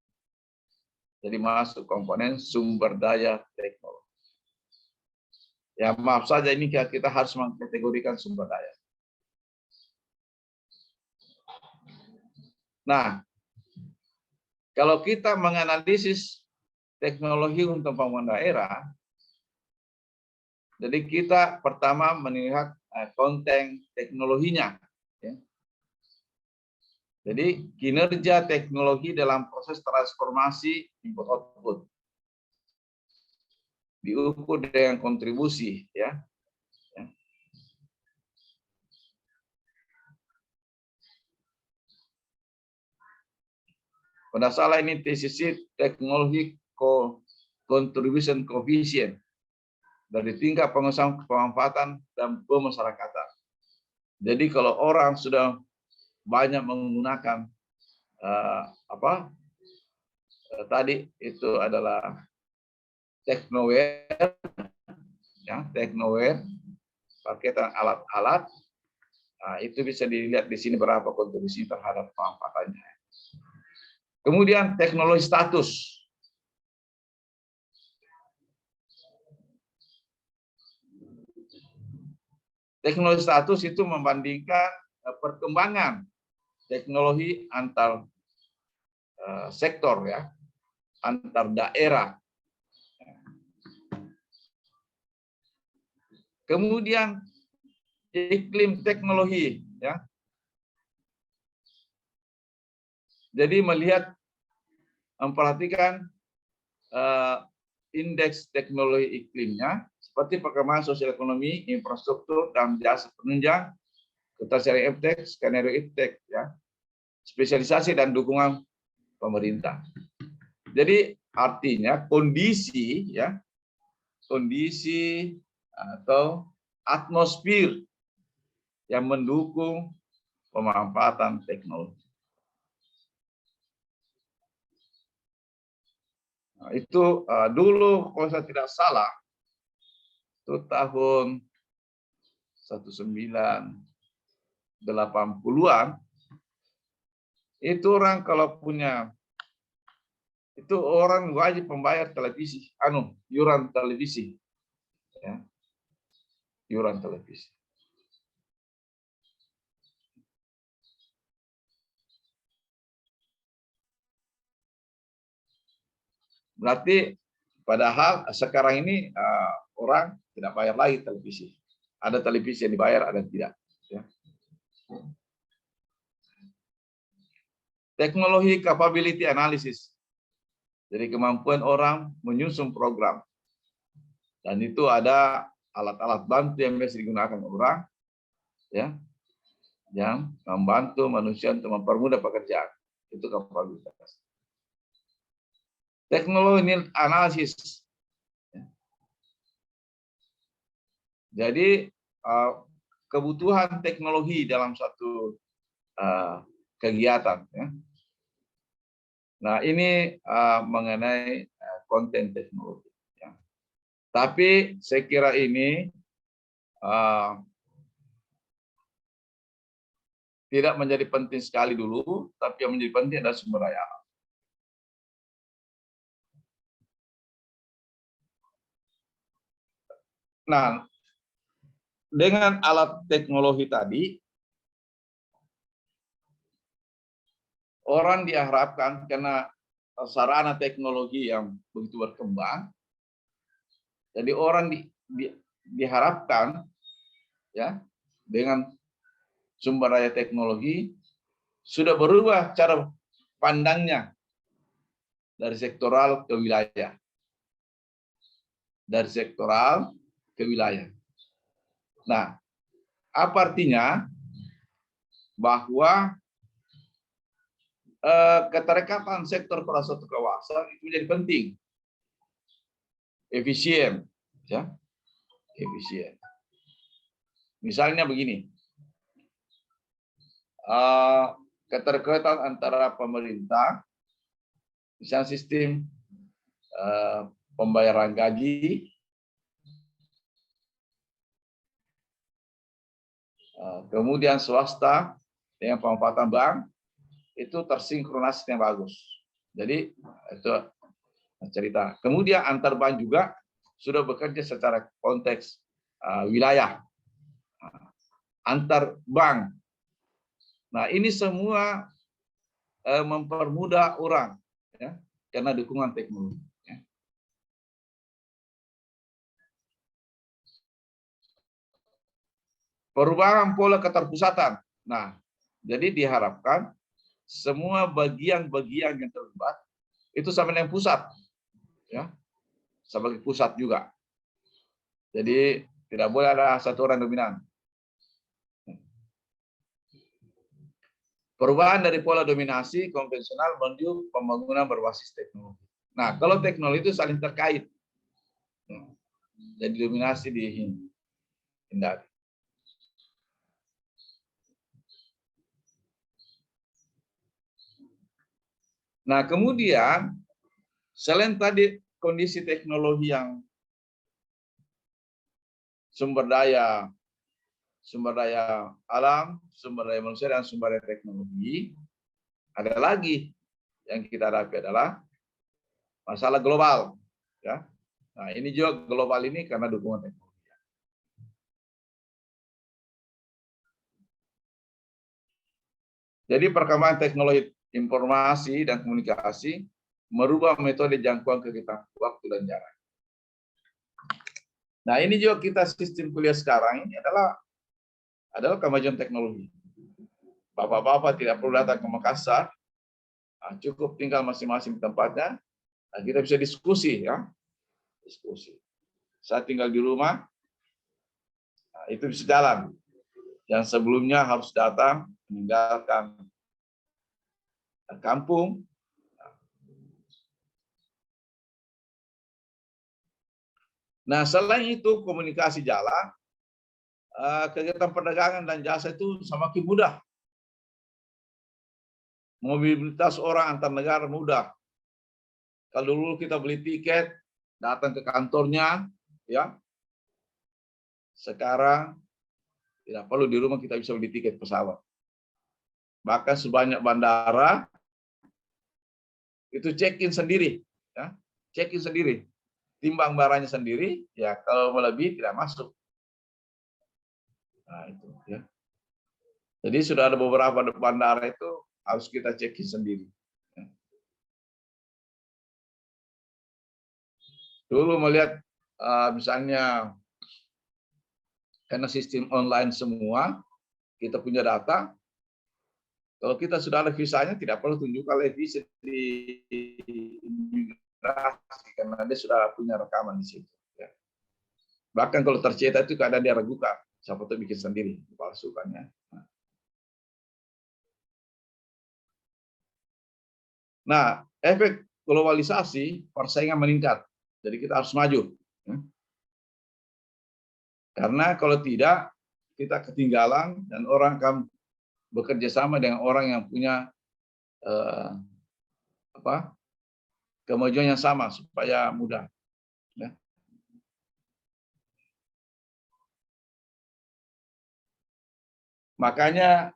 Jadi masuk komponen sumber daya teknologi. Ya, maaf saja ini kita harus mengkategorikan sumber daya. Nah, kalau kita menganalisis teknologi untuk pembangunan daerah, jadi kita pertama melihat konten teknologinya. Ya. Jadi kinerja teknologi dalam proses transformasi input-output diukur dengan kontribusi, ya. Pada salah ini TCC teknologi contribution coefficient dari tingkat pengusahaan, pemanfaatan, dan pemasyarakatan. Jadi kalau orang sudah banyak menggunakan tadi itu adalah teknoware, ya, teknoware, paketan alat-alat, itu bisa dilihat di sini berapa kontribusi terhadap pemanfaatannya. Kemudian teknologi status. Teknologi status itu membandingkan perkembangan teknologi antar sektor, ya, antar daerah. Kemudian iklim teknologi, ya. Jadi memperhatikan indeks teknologi iklimnya seperti perkembangan sosial ekonomi, infrastruktur, dan jasa penunjang, ketersediaan iptek, skenario iptek, ya, spesialisasi dan dukungan pemerintah. Jadi artinya kondisi, ya, kondisi atau atmosfer yang mendukung pemanfaatan teknologi. Nah, itu dulu kalau saya tidak salah itu tahun 1980-an itu orang kalau punya itu orang wajib membayar televisi, iuran televisi, ya, iuran televisi. Berarti padahal sekarang ini orang tidak bayar lagi televisi. Ada televisi yang dibayar, ada yang tidak. Ya. Teknologi capability analysis. Jadi kemampuan orang menyusun program. Dan itu ada alat-alat bantu yang biasa digunakan orang, ya, yang membantu manusia untuk mempermudah pekerjaan. Itu kapabilitas. Teknologi analisis. Jadi kebutuhan teknologi dalam suatu kegiatan. Ya. Nah ini mengenai konten teknologi. Ya. Tapi saya kira ini tidak menjadi penting sekali dulu, tapi yang menjadi penting adalah sumber daya alam. Nah, dengan alat teknologi tadi, orang diharapkan karena sarana teknologi yang begitu berkembang, jadi orang diharapkan ya dengan sumber daya teknologi sudah berubah cara pandangnya dari sektoral ke wilayah, dari sektoral ke wilayah. Nah, apa artinya? Bahwa keterikatan sektor pada suatu kawasan itu menjadi penting, efisien, ya, efisien. Misalnya begini, keterikatan antara pemerintah, misalnya sistem pembayaran gaji, kemudian swasta dengan pemanfaatan bank, itu tersinkronis yang bagus. Jadi itu cerita. Kemudian antar bank juga sudah bekerja secara konteks wilayah, antar bank. Nah, ini semua mempermudah orang, ya, karena dukungan teknologi. Ya. Perubahan pola keterpusatan. Nah, jadi diharapkan semua bagian-bagian yang terlibat itu sama dengan pusat, ya, sebagai pusat juga. Jadi tidak boleh ada satu orang dominan. Perubahan dari pola dominasi konvensional menuju pembangunan berbasis teknologi. Nah, kalau teknologi itu saling terkait, jadi dominasi dihindari. Nah, kemudian selain tadi kondisi teknologi yang sumber daya alam, sumber daya manusia, dan sumber daya teknologi, ada lagi yang kita hadapi adalah masalah global. Ya. Nah, ini juga global ini karena dukungan teknologi. Jadi perkembangan teknologi informasi dan komunikasi merubah metode jangkauan kegiatan waktu dan jarak. Nah, ini juga kita sistem kuliah sekarang ini adalah kemajuan teknologi. Bapak-bapak tidak perlu datang ke Makassar, cukup tinggal masing-masing tempatnya, kita bisa diskusi, ya, diskusi. Saya tinggal di rumah, itu bisa jalan. Yang sebelumnya harus datang meninggalkan kampung. Nah, selain itu komunikasi jalan, kegiatan perdagangan dan jasa itu semakin mudah. Mobilitas orang antar negara mudah. Kalau dulu kita beli tiket, datang ke kantornya, ya. Sekarang tidak perlu di rumah kita bisa beli tiket pesawat. Bahkan sebanyak bandara itu check-in sendiri, ya. Check-in sendiri. Timbang barangnya sendiri, ya kalau melebihi tidak masuk. Nah, itu, ya. Jadi sudah ada beberapa bandara itu harus kita check-in sendiri. Dulu melihat misalnya karena sistem online semua, kita punya data. Kalau kita sudah ada visanya, tidak perlu tunjukkan visa di imigrasi karena dia sudah punya rekaman di situ. Ya. Bahkan kalau tercetak itu kadang dia ragukan, siapa tuh bikin sendiri, dipalsukannya. Nah, efek globalisasi, persaingan meningkat. Jadi kita harus maju. Karena kalau tidak, kita ketinggalan dan orang akan bekerja sama dengan orang yang punya kemajuan yang sama supaya mudah. Ya. Makanya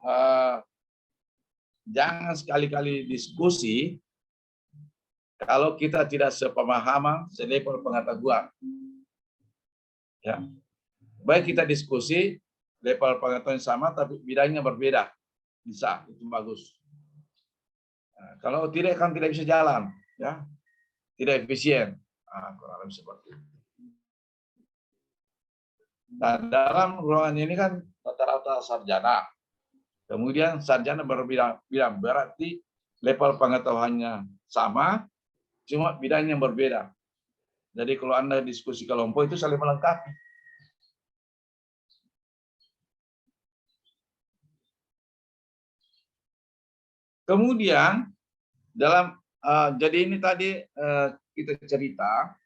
jangan sekali-kali diskusi kalau kita tidak sepemahaman, selevel pengetahuan. Ya. Baik kita diskusi, level pengetahuan sama, tapi bidangnya berbeda. Bisa, itu bagus. Nah, kalau tidak, kan tidak bisa jalan. Ya. Tidak efisien. Nah, kurang lebih seperti itu. Nah, dalam ruangan ini kan rata-rata sarjana. Kemudian sarjana berbidang, berarti level pengetahuannya sama, cuma bidangnya berbeda. Jadi kalau Anda diskusi kelompok itu saling melengkapi. Kemudian dalam jadi ini tadi kita cerita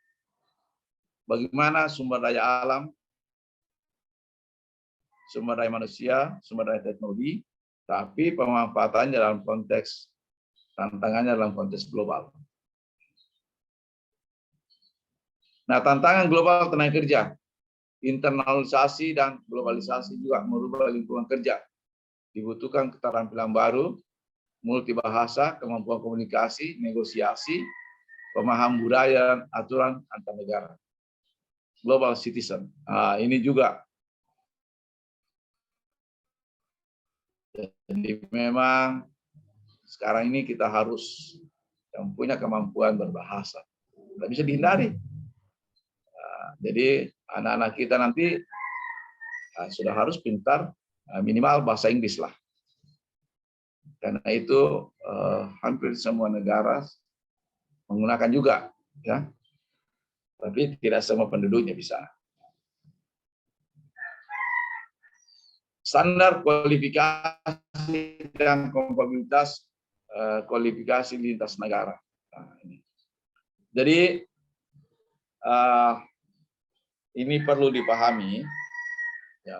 bagaimana sumber daya alam, sumber daya manusia, sumber daya teknologi, tapi pemanfaatannya dalam konteks tantangannya dalam konteks global. Nah, tantangan global tenaga kerja, internalisasi dan globalisasi juga merubah lingkungan kerja. Dibutuhkan keterampilan baru, multibahasa, kemampuan komunikasi, negosiasi, pemaham budaya, aturan antar negara. Global citizen. Nah, ini juga. Jadi memang sekarang ini kita harus yang punya kemampuan berbahasa. Tidak bisa dihindari. Jadi anak-anak kita nanti sudah harus pintar minimal bahasa Inggris lah. Karena itu hampir semua negara menggunakan juga, ya. Tapi tidak semua penduduknya bisa. Standar kualifikasi dan kompatibilitas kualifikasi lintas negara. Nah, ini. Jadi ini perlu dipahami, ya.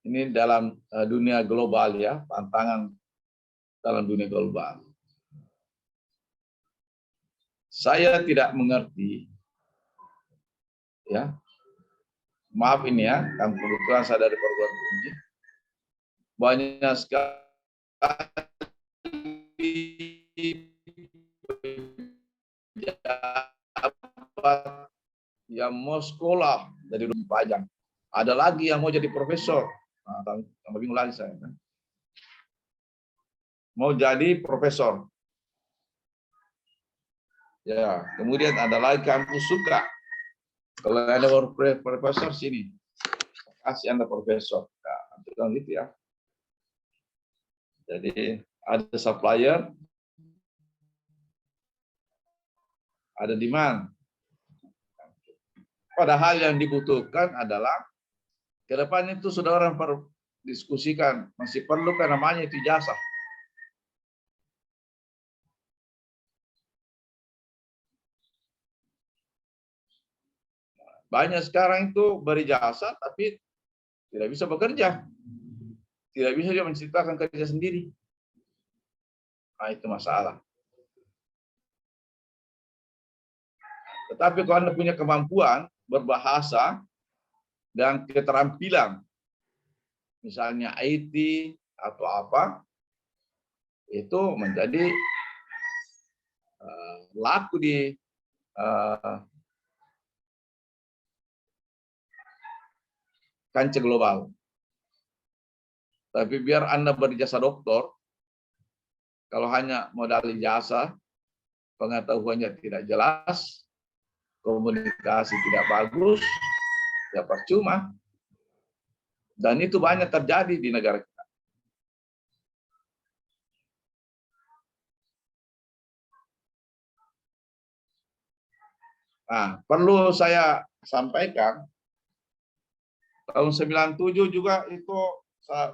Ini dalam dunia global, ya, tantangan dalam dunia global. Saya tidak mengerti, ya. Maaf ini ya, kan kebetulan saya dari perguruan tinggi. Banyak sekali yang mau sekolah dari rumah pajang. Ada lagi yang mau jadi profesor. Nah, tambah bingung lagi saya. Mau jadi profesor. Ya, kemudian ada lagi kampus suka. Kalau ada profesor sini, kasih Anda profesor. Nah, itu kan gitu ya. Jadi ada supplier, ada demand. Padahal yang dibutuhkan adalah ke depan itu sudah orang diskusikan, masih perlu kan namanya itu ijazah. Banyak sekarang itu berijazah tapi tidak bisa bekerja. Tidak bisa dia menciptakan kerja sendiri. Nah, itu masalah. Tetapi kalau Anda punya kemampuan berbahasa dan keterampilan, misalnya IT atau apa, itu menjadi laku di kancah global. Tapi biar Anda berijazah doktor, kalau hanya modal ijazah, pengetahuannya tidak jelas, komunikasi tidak bagus, ya percuma. Dan itu banyak terjadi di negara kita. Nah, perlu saya sampaikan, tahun 97 juga itu saya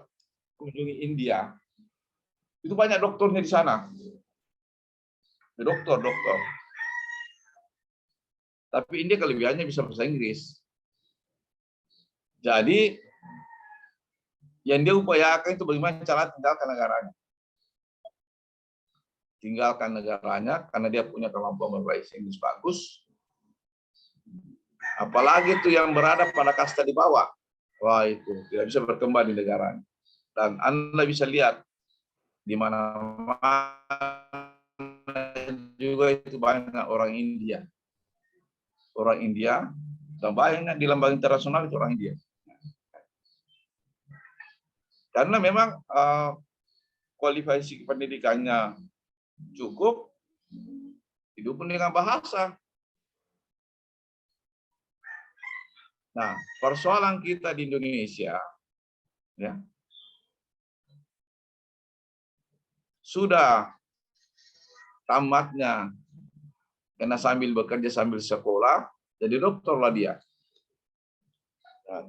kunjungi India. Itu banyak dokternya di sana. Dokter. Tapi India kelebihannya bisa bahasa Inggris. Jadi, yang dia upayakan itu bagaimana cara tinggalkan negaranya. Tinggalkan negaranya karena dia punya kemampuan berbahasa Inggris bagus. Apalagi itu yang berada pada kasta di bawah. Wah, itu tidak bisa berkembang di negaranya. Dan Anda bisa lihat di mana-mana juga itu banyak orang India. Orang India, dan banyak di lembaga internasional itu orang India. Karena memang kualifikasi pendidikannya cukup, didukung dengan bahasa. Nah, persoalan kita di Indonesia, ya, sudah tamatnya karena sambil bekerja sambil sekolah, jadi dokter lah dia. Nah,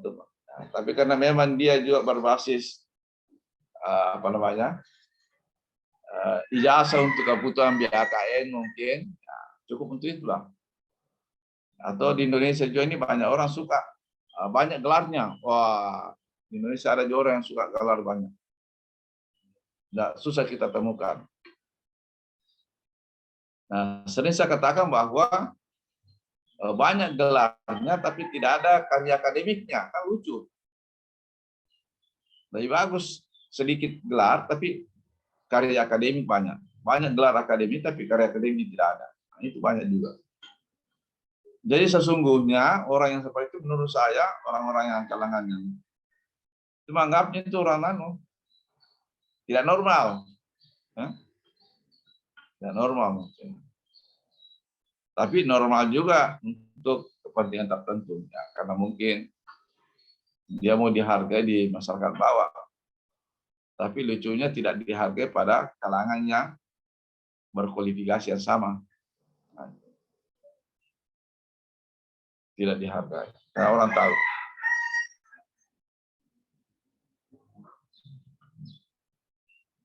tapi karena memang dia juga berbasis ijazah untuk kebutuhan BKKN mungkin, cukup untuk itulah. Atau di Indonesia juga ini banyak orang suka, banyak gelarnya. Wah, di Indonesia ada juga orang yang suka gelar banyak. Nah, susah kita temukan. Nah, sering saya katakan bahwa banyak gelarnya tapi tidak ada karya akademiknya, kan lucu. Lebih bagus sedikit gelar tapi karya akademik banyak. Banyak gelar akademik tapi karya akademik tidak ada. Nah, itu banyak juga. Jadi sesungguhnya orang yang seperti itu menurut saya orang-orang yang kalangannya itu menganggapnya itu orang tidak normal, tidak normal mungkin. Tapi normal juga untuk kepentingan tertentu, ya, karena mungkin dia mau dihargai di masyarakat bawah. Tapi lucunya tidak dihargai pada kalangan yang berkualifikasi yang sama. Tidak dihargai, karena orang tahu.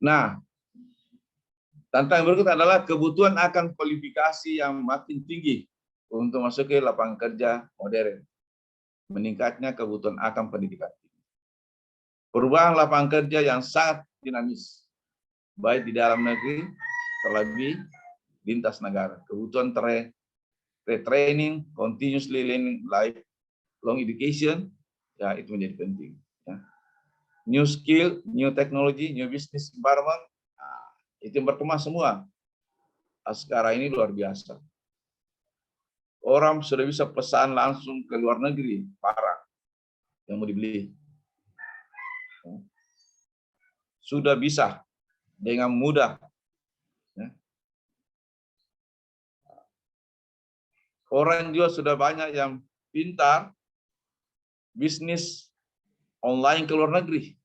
Nah, tantangan berikut adalah kebutuhan akan kualifikasi yang makin tinggi untuk masuk ke lapangan kerja modern. Meningkatnya kebutuhan akan pendidikan. Perubahan lapangan kerja yang sangat dinamis, baik di dalam negeri, terlebih lintas negara. Kebutuhan retraining, continuously learning, lifelong education, ya itu menjadi penting. Ya. New skill, new technology, new business environment, itu yang berkembang semua. Sekarang ini luar biasa. Orang sudah bisa pesan langsung ke luar negeri, parah yang mau dibeli. Sudah bisa dengan mudah. Orang juga sudah banyak yang pintar bisnis online ke luar negeri.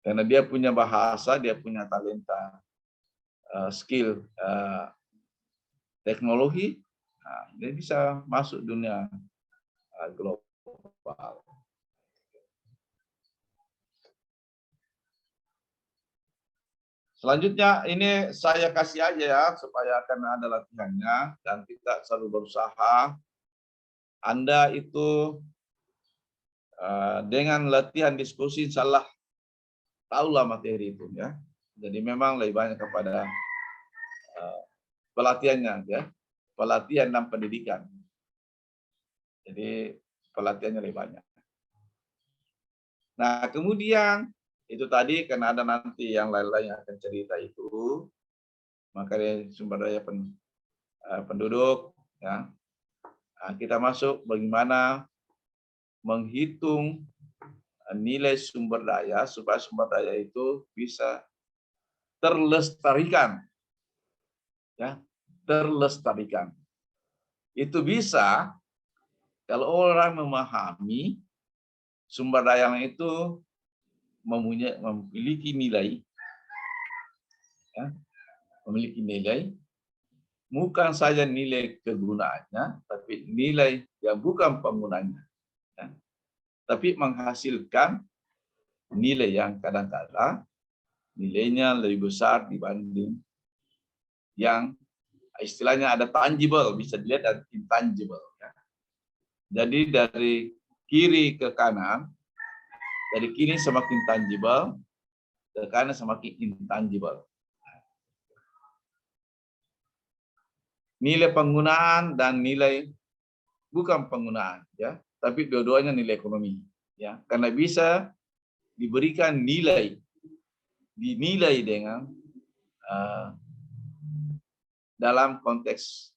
Karena dia punya bahasa, dia punya talenta, skill, teknologi, dia bisa masuk dunia global. Selanjutnya ini saya kasih aja ya supaya karena ada latihannya dan kita selalu berusaha. Anda itu dengan latihan diskusi salah tahulah materi itu ya. Jadi memang lebih banyak kepada pelatihannya ya, pelatihan dan pendidikan. Jadi pelatihannya lebih banyak. Nah kemudian itu tadi karena ada nanti yang lain-lain yang akan cerita itu, maka sumber daya penduduk ya. Nah, kita masuk bagaimana menghitung nilai sumber daya supaya sumber daya itu bisa terlestarikan. Ya, terlestarikan. Itu bisa kalau orang memahami sumber daya itu memiliki nilai, ya, memiliki nilai, bukan saja nilai kegunaannya, tapi nilai yang bukan penggunanya, ya. Tapi menghasilkan nilai yang kadang-kadang nilainya lebih besar dibanding yang istilahnya ada tangible, bisa dilihat dan intangible. Ya. Jadi dari kiri ke kanan, dari kiri semakin tangible, ke kanan semakin intangible. Nilai penggunaan dan nilai bukan penggunaan, ya. tapi dua-duanya nilai ekonomi, ya, karena bisa diberikan nilai, dinilai dengan dalam konteks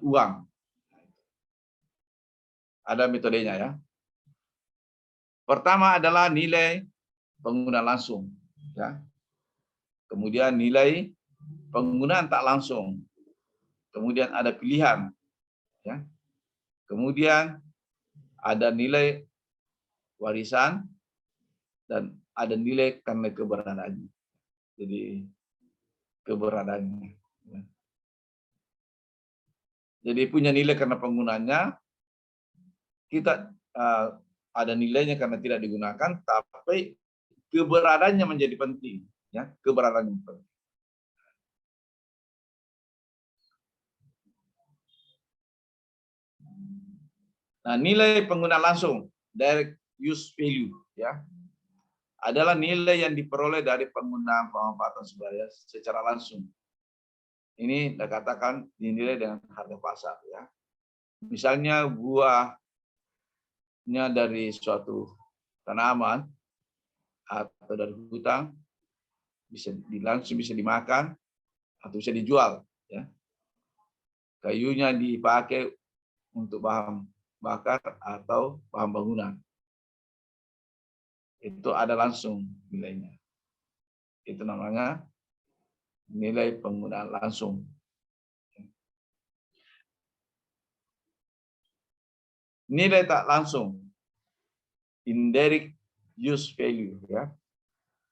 uang. Ada metodenya, ya. Pertama adalah nilai penggunaan langsung, ya. Kemudian nilai penggunaan tak langsung. Kemudian ada pilihan, ya. Kemudian ada nilai warisan dan ada nilai karena keberadaannya. Jadi keberadaannya. Ya. Jadi punya nilai karena penggunaannya, kita ada nilainya karena tidak digunakan, tapi keberadaannya menjadi penting, ya, keberadaannya penting. Nah, nilai penggunaan langsung, direct use value, ya, adalah nilai yang diperoleh dari penggunaan pemanfaatan sumber daya secara langsung. Ini dikatakan dinilai dengan harga pasar, ya. Misalnya buahnya dari suatu tanaman atau dari hutan bisa langsung bisa dimakan atau bisa dijual, ya. Kayunya dipakai untuk bahan bakar atau bahan bangunan. Itu ada langsung nilainya. Itu namanya nilai penggunaan langsung. Nilai tak langsung, indirect use value, ya.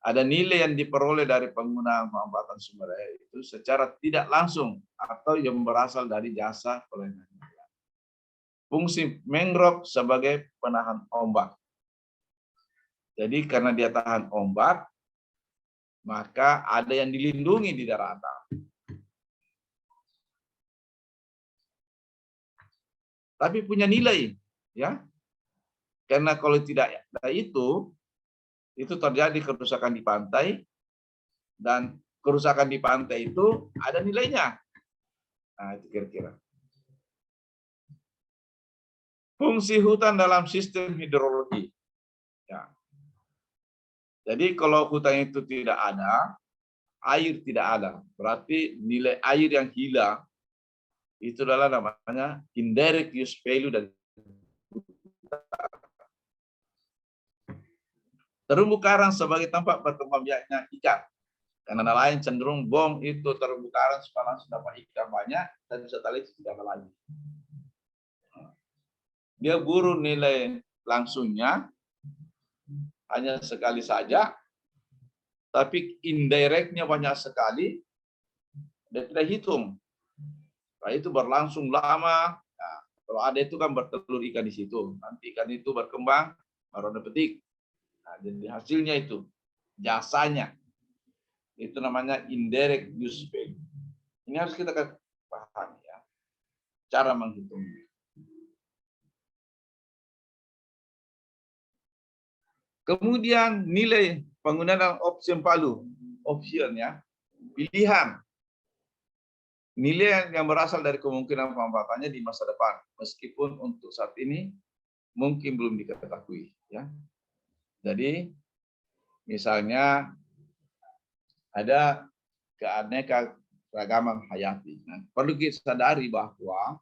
Ada nilai yang diperoleh dari penggunaan pemanfaatan sumber daya itu secara tidak langsung atau yang berasal dari jasa pelayanan. Fungsi mangrove sebagai penahan ombak. Jadi karena dia tahan ombak, maka ada yang dilindungi di daratan. Tapi punya nilai, ya. Karena kalau tidak ada itu terjadi kerusakan di pantai, dan kerusakan di pantai itu ada nilainya. Nah, itu kira-kira. Fungsi hutan dalam sistem hidrologi. Ya. Jadi kalau hutan itu tidak ada, air tidak ada, berarti nilai air yang hilang itu adalah namanya indirect use value dari terumbu karang sebagai tempat berkembang biaknya ikan. Karena nelayan cenderung bom itu terumbu karang supaya langsung dapat ikan banyak dan setelah itu tidak ada lagi. Dia buru nilai langsungnya hanya sekali saja, tapi indirectnya banyak sekali dan tidak hitung. Nah, itu berlangsung lama. Nah, kalau ada itu kan bertelur ikan di situ. Nanti ikan itu berkembang, baru ada petik. Nah, jadi hasilnya itu, jasanya. Itu namanya indirect use value. Ini harus kita pahami, ya. Cara menghitungnya. Kemudian nilai penggunaan option value, option, ya, pilihan. Nilai yang berasal dari kemungkinan pemanfaatannya di masa depan, meskipun untuk saat ini mungkin belum diketahui, ya. Jadi misalnya ada keanekaragaman hayati. Nah, perlu kita sadari bahwa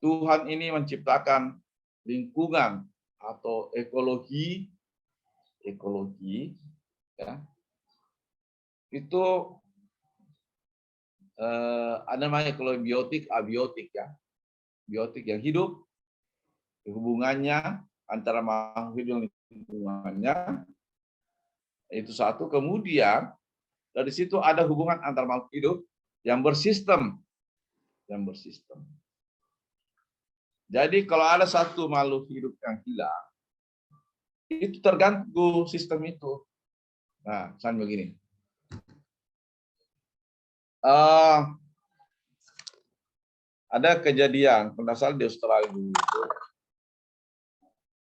Tuhan ini menciptakan lingkungan atau ekologi, ya, itu ada namanya ekologi biotik, abiotik, ya. Biotik yang hidup, hubungannya antara makhluk hidup dan lingkungannya itu satu. Kemudian dari situ ada hubungan antar makhluk hidup yang bersistem, Jadi kalau ada satu makhluk hidup yang hilang, itu terganggu sistem itu. Nah, misalnya begini. Ada kejadian berdasar di Australia dulu,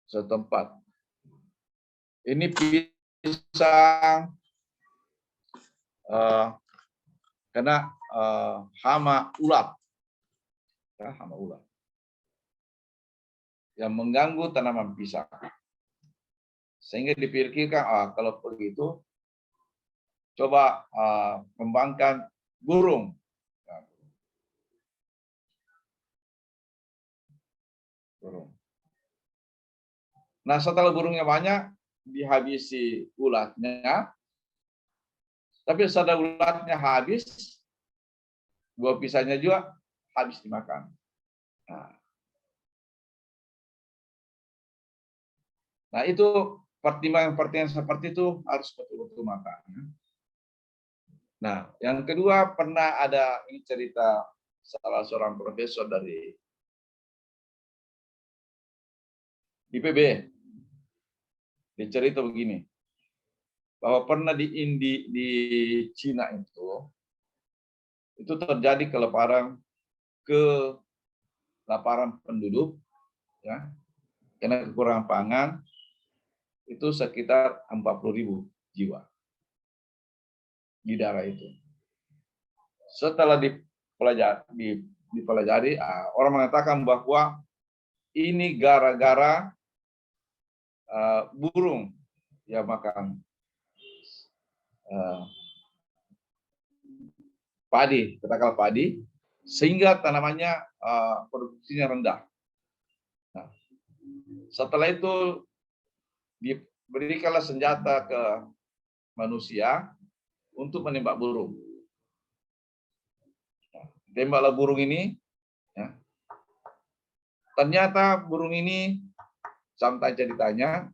setempat. Ini pisang kena hama ulat, ya, hama ulat. yang mengganggu tanaman pisang. Sehingga dipikirkan, kalau begitu coba kembangkan burung. Nah, setelah burungnya banyak, dihabisi ulatnya. Tapi setelah ulatnya habis, buah pisangnya juga habis dimakan. Nah, itu pertimbangan-pertimbangan seperti itu harus betul-betul makan. Nah, yang kedua pernah ada ini cerita salah seorang profesor dari IPB. Dia cerita begini, bahwa pernah di Cina itu terjadi kelaparan penduduk, ya, karena kekurangan pangan, itu sekitar 40.000 jiwa di daerah itu. Setelah dipelajari, orang mengatakan bahwa ini gara-gara burung yang makan padi, katakanlah padi, sehingga tanamannya produksinya rendah. Nah, setelah itu diberikanlah senjata ke manusia untuk menembak burung. Tembaklah burung ini, ya. Ternyata burung ini sampai ceritanya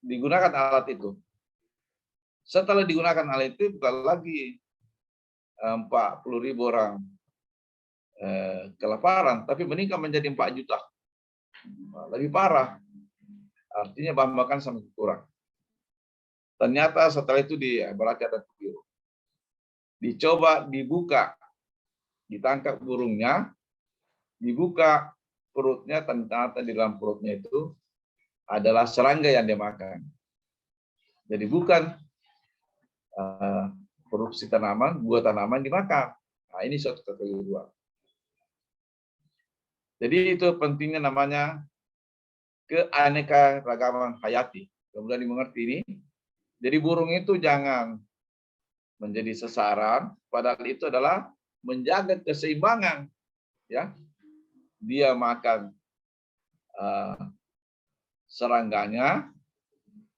digunakan alat itu. Setelah digunakan alat itu bukan lagi 40.000 orang kelaparan, tapi meningkat menjadi 4 juta. Lebih parah. Artinya bahan makan sangat kurang. Ternyata setelah itu berarti ada biru. Dicoba dibuka, ditangkap burungnya, dibuka perutnya, ternyata di dalam perutnya itu adalah serangga yang dia makan. Jadi bukan produksi tanaman, buah tanaman dimakan. Nah, ini suatu kekeliruan. Jadi itu pentingnya namanya keanekaragaman hayati. Kemudian dimengerti ini. Jadi burung itu jangan menjadi sasaran, padahal itu adalah menjaga keseimbangan, ya. Dia makan serangganya,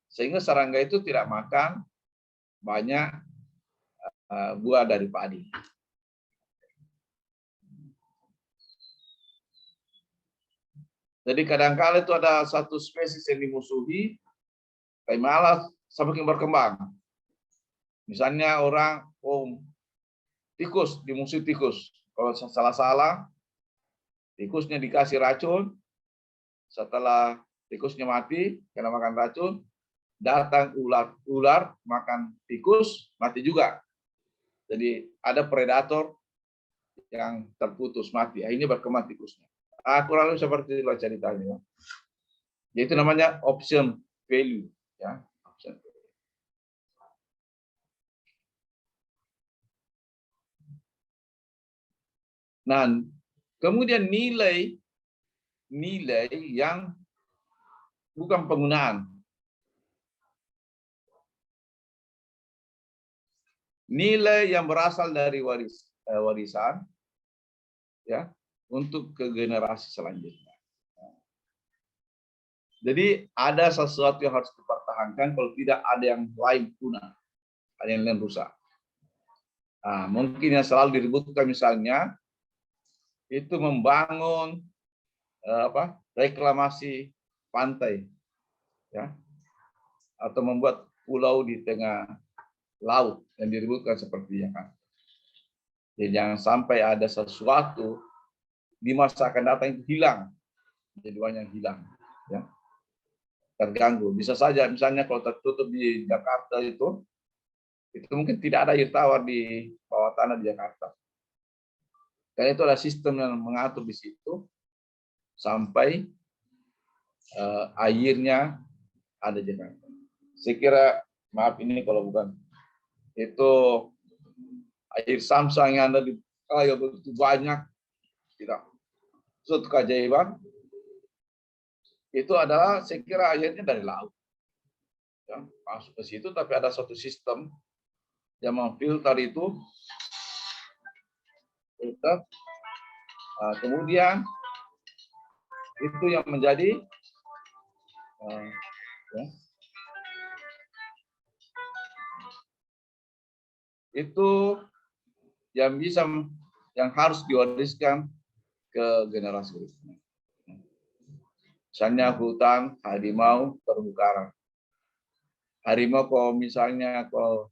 sehingga serangga itu tidak makan banyak buah dari padi. Jadi kadang-kala itu ada satu spesies yang dimusuhi, tapi malah semakin berkembang. Misalnya orang, tikus, dimusuhi tikus. Kalau salah-salah, tikusnya dikasih racun, setelah tikusnya mati karena makan racun, datang ular makan tikus, mati juga. Jadi ada predator yang terputus, mati. Ini berkembang tikusnya. Kurang lebih seperti itu ceritanya. Itu namanya option value, ya. Option value. Nah, kemudian nilai yang bukan penggunaan. Nilai yang berasal dari warisan, ya, untuk ke generasi selanjutnya. Jadi ada sesuatu yang harus dipertahankan, kalau tidak ada yang lain punah, ada yang lain rusak. Nah, mungkin yang selalu diributkan misalnya itu membangun reklamasi pantai, ya, atau membuat pulau di tengah laut yang diributkan seperti yang ada. Jadi jangan sampai ada sesuatu di masa akan datang itu hilang, jadi banyak hilang, ya, terganggu. Bisa saja misalnya kalau tertutup di Jakarta itu mungkin tidak ada air tawar di bawah tanah di Jakarta. Karena itu ada sistem yang mengatur di situ sampai airnya ada di Jakarta. Saya kira, maaf ini kalau bukan, itu air Samsung yang ada di begitu banyak, tidak suatu keajaiban. Itu adalah saya kira airnya dari laut, ya, masuk ke situ, tapi ada suatu sistem yang memfilter itu, filter. Kemudian itu yang menjadi ya, itu yang bisa, yang harus diwariskan ke generasi berikutnya. Misalnya hutan, harimau, terumbu karang. Harimau kalau misalnya kalau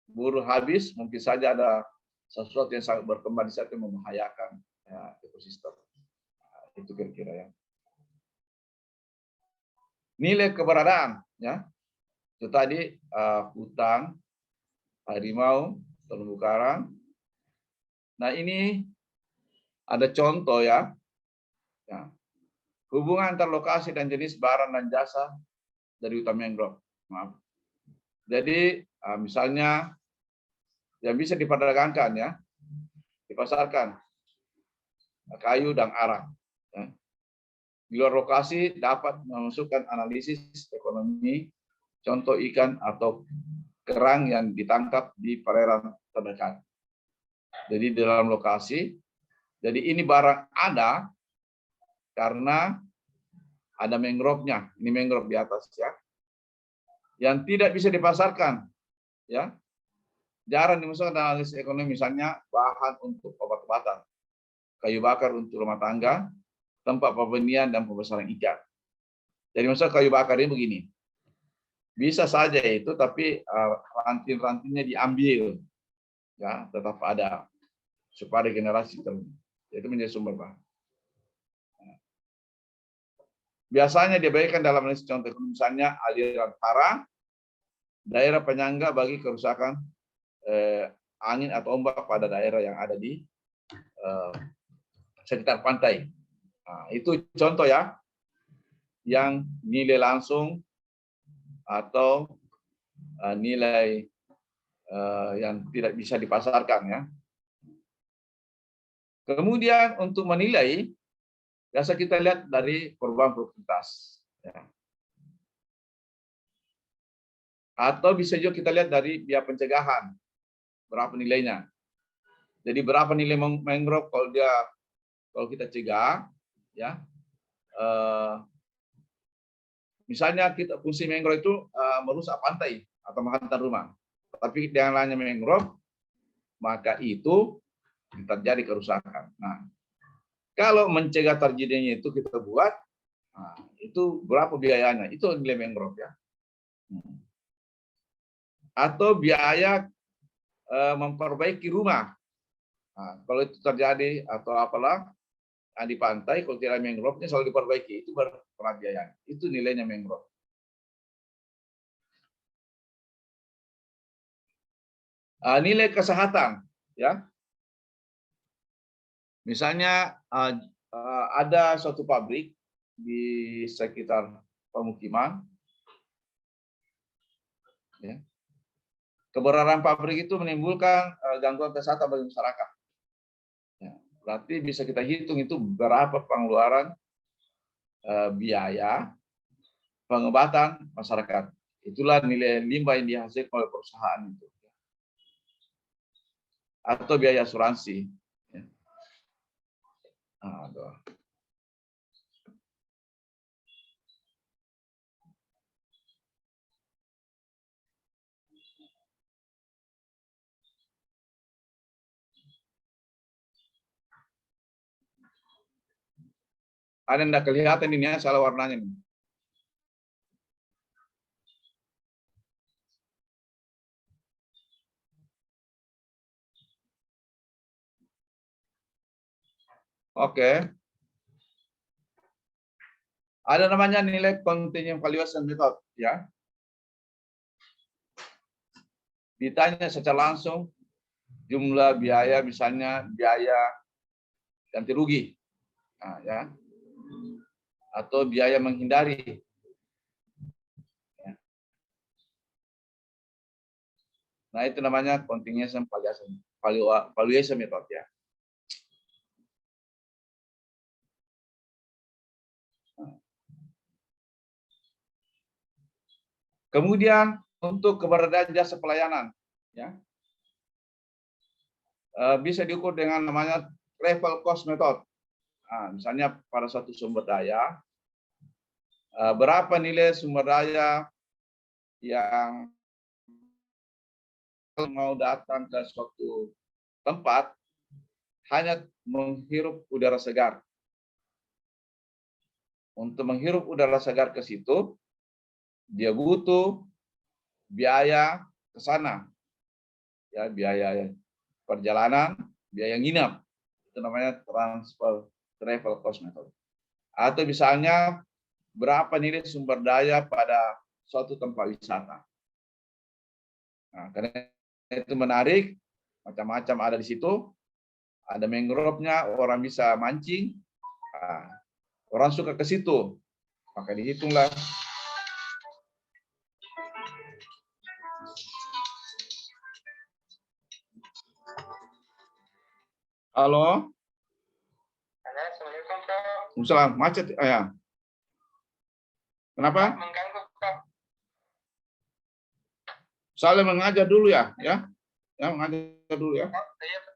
buru habis, mungkin saja ada sesuatu yang sangat berkembang di situ yang membahayakan ya, ekosistem. Nah, itu kira-kira ya. Nilai keberadaan, ya, itu tadi hutan, harimau, terumbu karang. Nah ini ada contoh ya. Hubungan antar lokasi dan jenis barang dan jasa dari hutan mangrove. Maaf. Jadi misalnya yang bisa diperdagangkan ya, dipasarkan kayu dan arang. Ya. Di luar lokasi dapat memasukkan analisis ekonomi, contoh ikan atau kerang yang ditangkap di perairan terdekat. Jadi di dalam lokasi, jadi ini barang ada karena ada mangrove-nya, ini mangrove di atas ya, yang tidak bisa dipasarkan, ya, jarang dimasukkan analisis ekonomi, misalnya bahan untuk obat-obatan, kayu bakar untuk rumah tangga, tempat pembenihan dan pembesaran ikan. Jadi misalnya kayu bakar ini begini, bisa saja itu, tapi ranting-rantingnya diambil, ya, tetap ada supaya generasi terus, itu menjadi sumber bahan. Biasanya diabaikan dalam analisis contoh misalnya aliran hara, daerah penyangga bagi kerusakan angin atau ombak pada daerah yang ada di sekitar pantai. Nah, itu contoh ya, yang nilai langsung atau nilai yang tidak bisa dipasarkan ya. Kemudian untuk menilai, biasa kita lihat dari perubahan produktivitas. Ya. Atau bisa juga kita lihat dari biaya pencegahan, berapa nilainya. Jadi berapa nilai mangrove kalau kita cegah, ya. Misalnya kita fungsi mangrove itu merusak pantai atau menghantam rumah. Tapi dengan lainnya mangrove, maka itu terjadi kerusakan. Nah, kalau mencegah terjadinya itu kita buat, nah, itu berapa biayanya? Itu nilai mangrove ya. Atau biaya memperbaiki rumah. Nah, kalau itu terjadi atau apalah di pantai, kalau tidak mangrove-nya selalu diperbaiki, itu berapa biaya? Itu nilainya mangrove. Nilai kesehatan, ya. Misalnya ada suatu pabrik di sekitar pemukiman, ya. Keberadaan pabrik itu menimbulkan gangguan kesehatan bagi masyarakat. Ya. Berarti bisa kita hitung itu berapa pengeluaran biaya pengobatan masyarakat. Itulah nilai limbah yang dihasilkan oleh perusahaan itu. Atau biaya asuransi. Ya. Ada yang tidak kelihatan ini ya, salah warnanya nih. Oke. Ada namanya nilai continuing valuation method ya. Ditanya secara langsung jumlah biaya, misalnya biaya ganti rugi. Nah, ya. Atau biaya menghindari. Nah, itu namanya continuing valuation method ya. Kemudian untuk keberadaan jasa pelayanan, ya, bisa diukur dengan namanya travel cost method. Nah, misalnya pada suatu sumber daya, berapa nilai sumber daya yang mau datang ke suatu tempat hanya menghirup udara segar. Untuk menghirup udara segar ke situ, dia butuh biaya ke sana, ya, biaya perjalanan, biaya nginap. Itu namanya travel cost method. Atau misalnya berapa nilai sumber daya pada suatu tempat wisata. Nah, karena itu menarik, macam-macam ada di situ. Ada mangrove-nya, orang bisa mancing. Nah, orang suka ke situ, maka dihitunglah. Halo? Assalamualaikum, Pak. Waalaikumsalam. Macet ya. Kenapa? Mengganggu, Pak. Saling mengajar dulu ya, ya. Ya, mengajar dulu ya. Iya, Pak.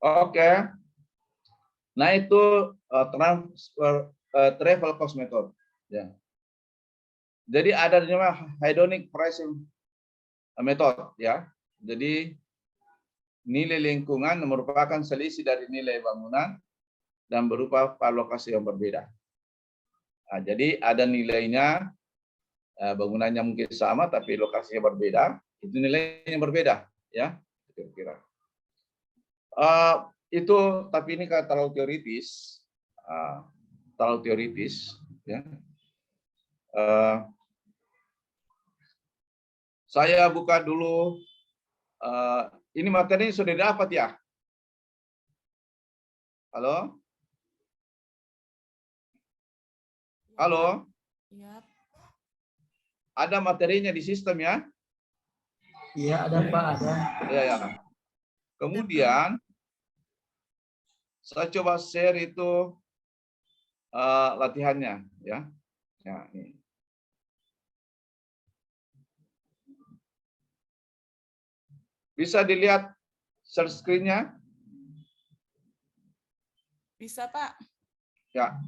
Oke. Nah, itu travel cost method, ya. Jadi ada namanya hedonic pricing method, ya. Jadi nilai lingkungan merupakan selisih dari nilai bangunan dan berupa lokasi yang berbeda. Nah, jadi ada nilainya, bangunannya mungkin sama tapi lokasinya berbeda, itu nilainya berbeda, ya, kira-kira. Itu tapi ini kan terlalu teoritis, ya. Saya buka dulu. Ini materi sudah dapat ya? Halo? Halo? Iya. Ada materinya di sistem ya? Iya, ada, Pak, ada. Ya, ya. Kemudian saya coba share itu latihannya, ya. Ya, ini. Bisa dilihat share screen-nya? Bisa, Pak. Ya.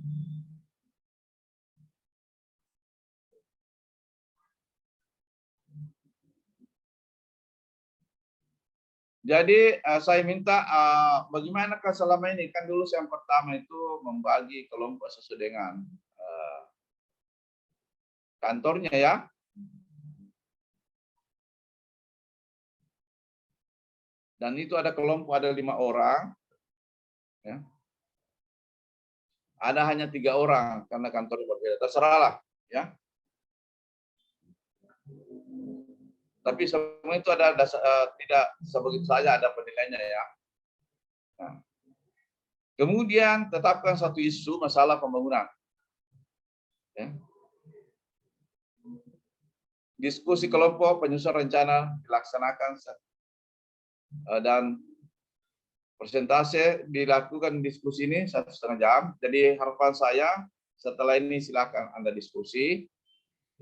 Jadi saya minta bagaimanakah selama ini, kan dulu yang pertama itu membagi kelompok sesuai dengan kantornya ya. Dan itu ada kelompok ada 5 orang, ya. Ada hanya 3 orang karena kantor berbeda. Terserahlah, ya. Tapi semua itu ada tidak sebegitu saja ada penilaiannya ya. Nah. Kemudian tetapkan satu isu masalah pembangunan. Ya. Diskusi kelompok penyusun rencana dilaksanakan dan persentase dilakukan diskusi ini 1,5 jam. Jadi harapan saya setelah ini silakan Anda diskusi,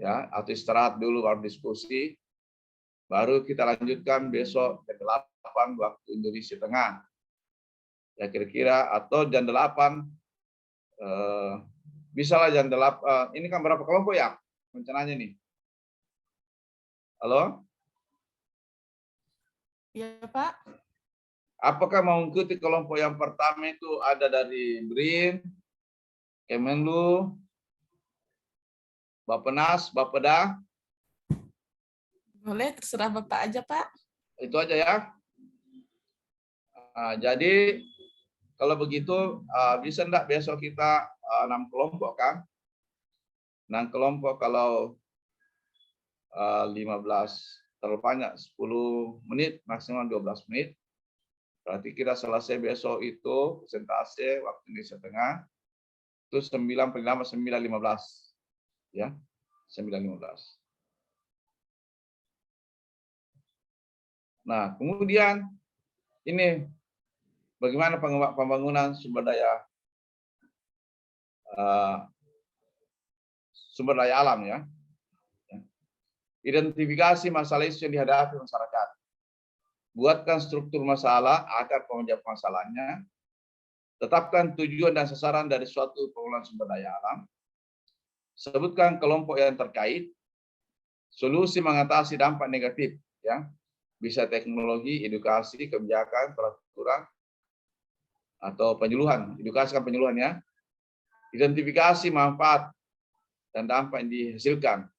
ya, atau istirahat dulu baru diskusi. Baru kita lanjutkan besok jam 8 waktu Indonesia Tengah. Ya kira-kira atau jam 8 bisa lah jam 8. Ini kan berapa kelompok ya rencananya nih? Halo? Iya, Pak. Apakah mau mengikuti kelompok yang pertama itu ada dari BRIN, Kemenlu, Bappenas, Bapeda? Boleh, terserah Bapak aja, Pak. Itu aja ya. Jadi kalau begitu bisa enggak besok kita 6 kelompok kan? 6 kelompok kalau 15 terlalu banyak, 10 menit maksimal 12 menit. Berarti kita selesai besok itu presentasi waktu Indonesia Tengah itu 9:15 ya. 9:15. Nah, kemudian ini bagaimana pembangunan sumber daya sumber daya alam ya. Identifikasi masalah isu yang dihadapi masyarakat. Buatkan struktur masalah, akar penyebab masalahnya. Tetapkan tujuan dan sasaran dari suatu pengelolaan sumber daya alam. Sebutkan kelompok yang terkait. Solusi mengatasi dampak negatif, ya. Bisa teknologi, edukasi, kebijakan, peraturan, atau penyuluhan. Edukasi kan penyuluhan ya. Identifikasi manfaat dan dampak yang dihasilkan.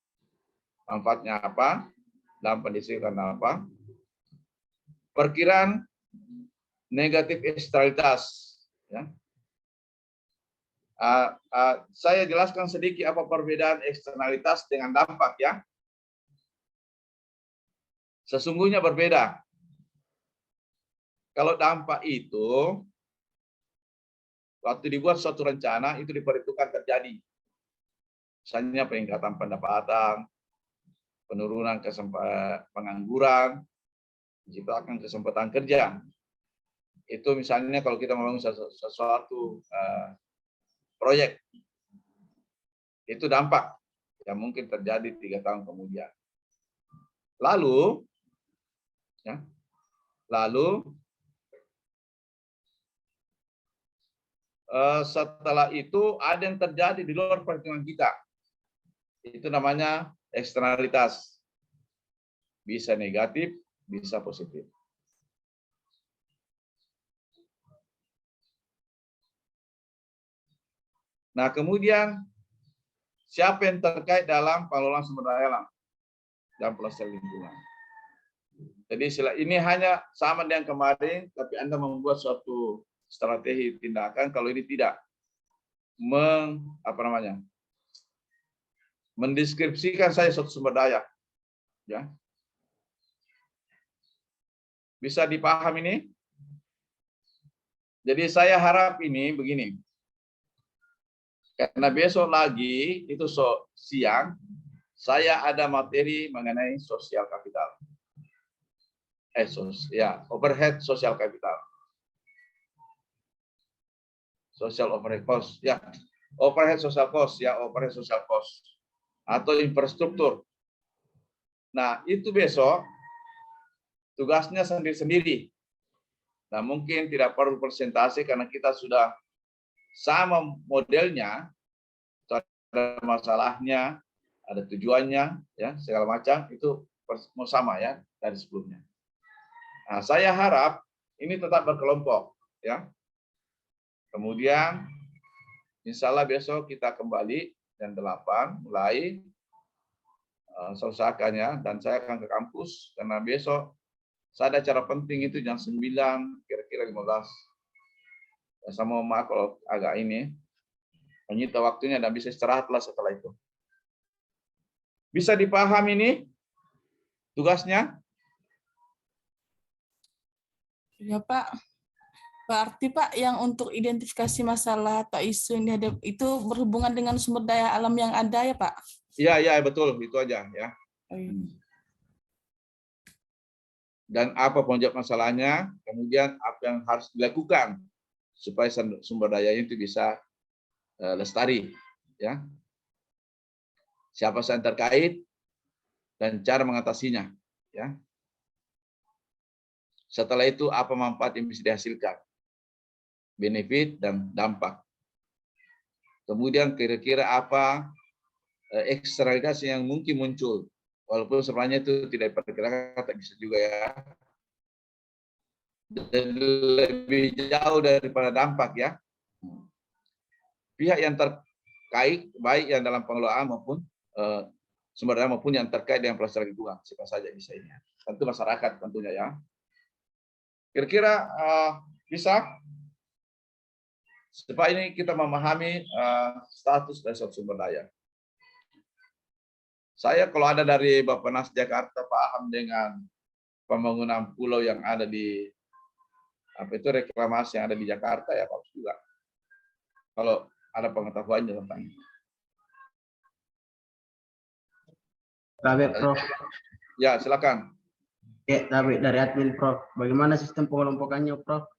Manfaatnya apa? Dampak yang dihasilkan apa? Perkiraan negatif eksternalitas. Ya. Saya jelaskan sedikit apa perbedaan eksternalitas dengan dampak ya. Sesungguhnya berbeda. Kalau dampak itu, waktu dibuat suatu rencana, itu diperhitungkan terjadi. Misalnya peningkatan pendapatan, penurunan pengangguran, menciptakan kesempatan kerja. Itu misalnya kalau kita membangun sesuatu proyek, itu dampak yang mungkin terjadi 3 tahun kemudian. Lalu setelah itu ada yang terjadi di luar perhitungan kita. Itu namanya eksternalitas. Bisa negatif, bisa positif. Nah, kemudian siapa yang terkait dalam pengelolaan sumber daya alam dan pelestarian lingkungan? Jadi ini hanya sama dengan kemarin, tapi Anda membuat suatu strategi tindakan kalau ini tidak mendeskripsikan saya suatu sumber daya, ya. Bisa dipahami ini? Jadi saya harap ini begini. Karena besok lagi itu siang saya ada materi mengenai sosial kapital. Overhead sosial kapital. Social overhead cost, ya. Overhead social cost, ya, overhead social cost atau infrastruktur. Nah, itu besok tugasnya sendiri-sendiri. Nah, mungkin tidak perlu presentasi karena kita sudah sama modelnya, ada masalahnya, ada tujuannya, ya, segala macam itu mau sama ya dari sebelumnya. Nah, saya harap ini tetap berkelompok, ya. Kemudian, insya Allah besok kita kembali jam 8 mulai selesaikannya dan saya akan ke kampus karena besok saya ada acara penting itu jam 9 kira-kira 15. Saya mohon maaf kalau agak ini menyita waktunya dan bisa istirahatlah setelah itu. Bisa dipahami ini tugasnya? Ya Pak. Berarti Pak yang untuk identifikasi masalah atau isu yang dihadapi itu berhubungan dengan sumber daya alam yang ada ya Pak? Iya, betul, itu aja ya. Dan apa penyebab masalahnya, kemudian apa yang harus dilakukan supaya sumber daya itu bisa lestari, ya. Siapa yang terkait dan cara mengatasinya, ya. Setelah itu apa manfaat yang bisa dihasilkan, benefit dan dampak. Kemudian kira-kira apa eksternalitas yang mungkin muncul, walaupun sebenarnya itu tidak diperkirakan, tak bisa juga ya. Dan lebih jauh daripada dampak ya. Pihak yang terkait baik yang dalam pengelolaan maupun sumber daya maupun yang terkait dengan pelestarian lingkungan, siapa saja bisa ini. Tentu masyarakat tentunya ya. Kira-kira bisa supaya ini kita memahami status dari suatu sumber daya. Saya kalau ada dari Bappenas Jakarta paham dengan pembangunan pulau yang ada di reklamasi yang ada di Jakarta ya bagus juga. Kalau ada pengetahuannya tentang ini. Kabeh, Prof. Ya, silakan. Ya, David dari admin, Prof. Bagaimana sistem pengelompokannya, Prof?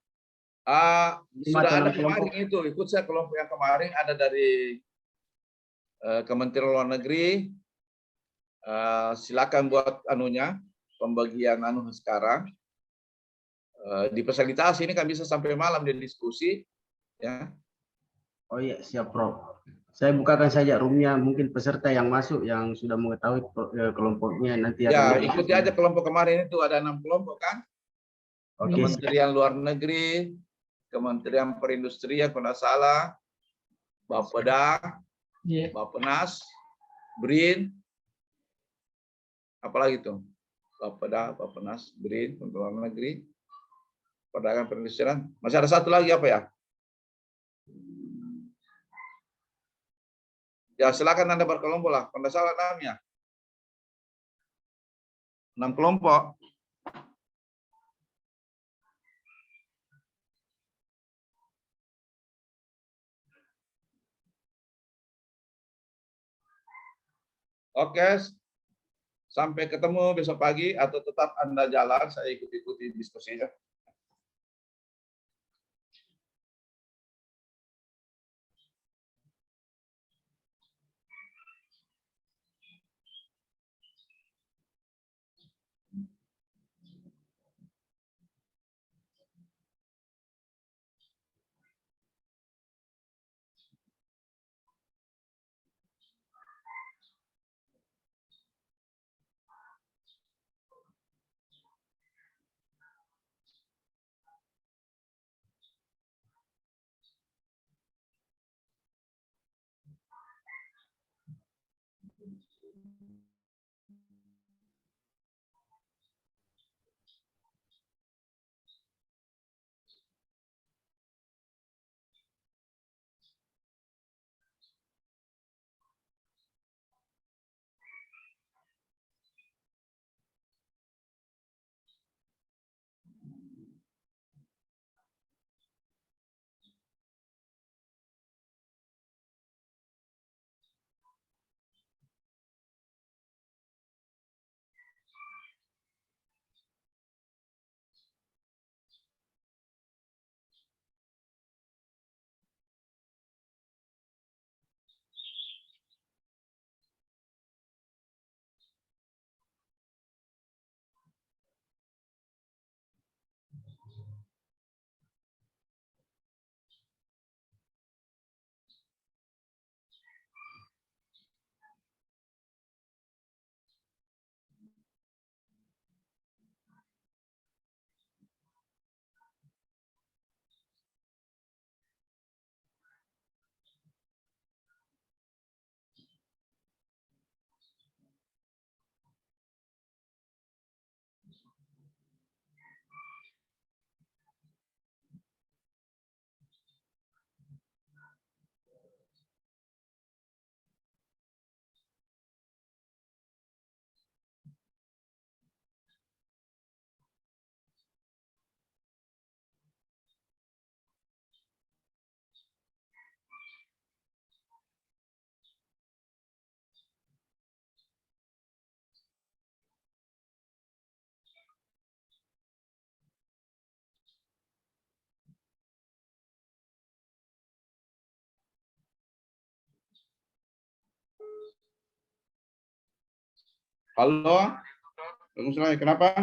Sudah ada kelompok? kemarin itu, ikut saya kelompok yang kemarin ada dari Kementerian Luar Negeri, silakan buat anunya pembagian sekarang. Difasilitasi ini kan bisa sampai malam di diskusi, ya. Oh iya, siap Prof. Saya bukakan saja roomnya, mungkin peserta yang masuk yang sudah mengetahui kelompoknya nanti Ya, akan ikuti aja kelompok kemarin itu ada 6 kelompok kan. Oke, Kementerian Luar Negeri, Kementerian Perindustrian, kalau tidak salah, Bapeda, Bappenas, BRIN, apalagi itu, Bapeda, Bappenas, BRIN, Kementerian Luar Negeri, Perdagangan Perindustrian. Masih ada satu lagi apa ya? Ya silakan Anda berkelompok lah. Kalau tidak salah namanya 6 kelompok. Oke, sampai ketemu besok pagi atau tetap Anda jalan, saya ikuti diskusinya. Halo, Waalaikumsalam. Kenapa?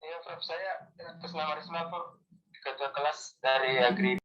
Iya, Prof. Saya atas nama Risma, Prof. Ketua kelas dari Agri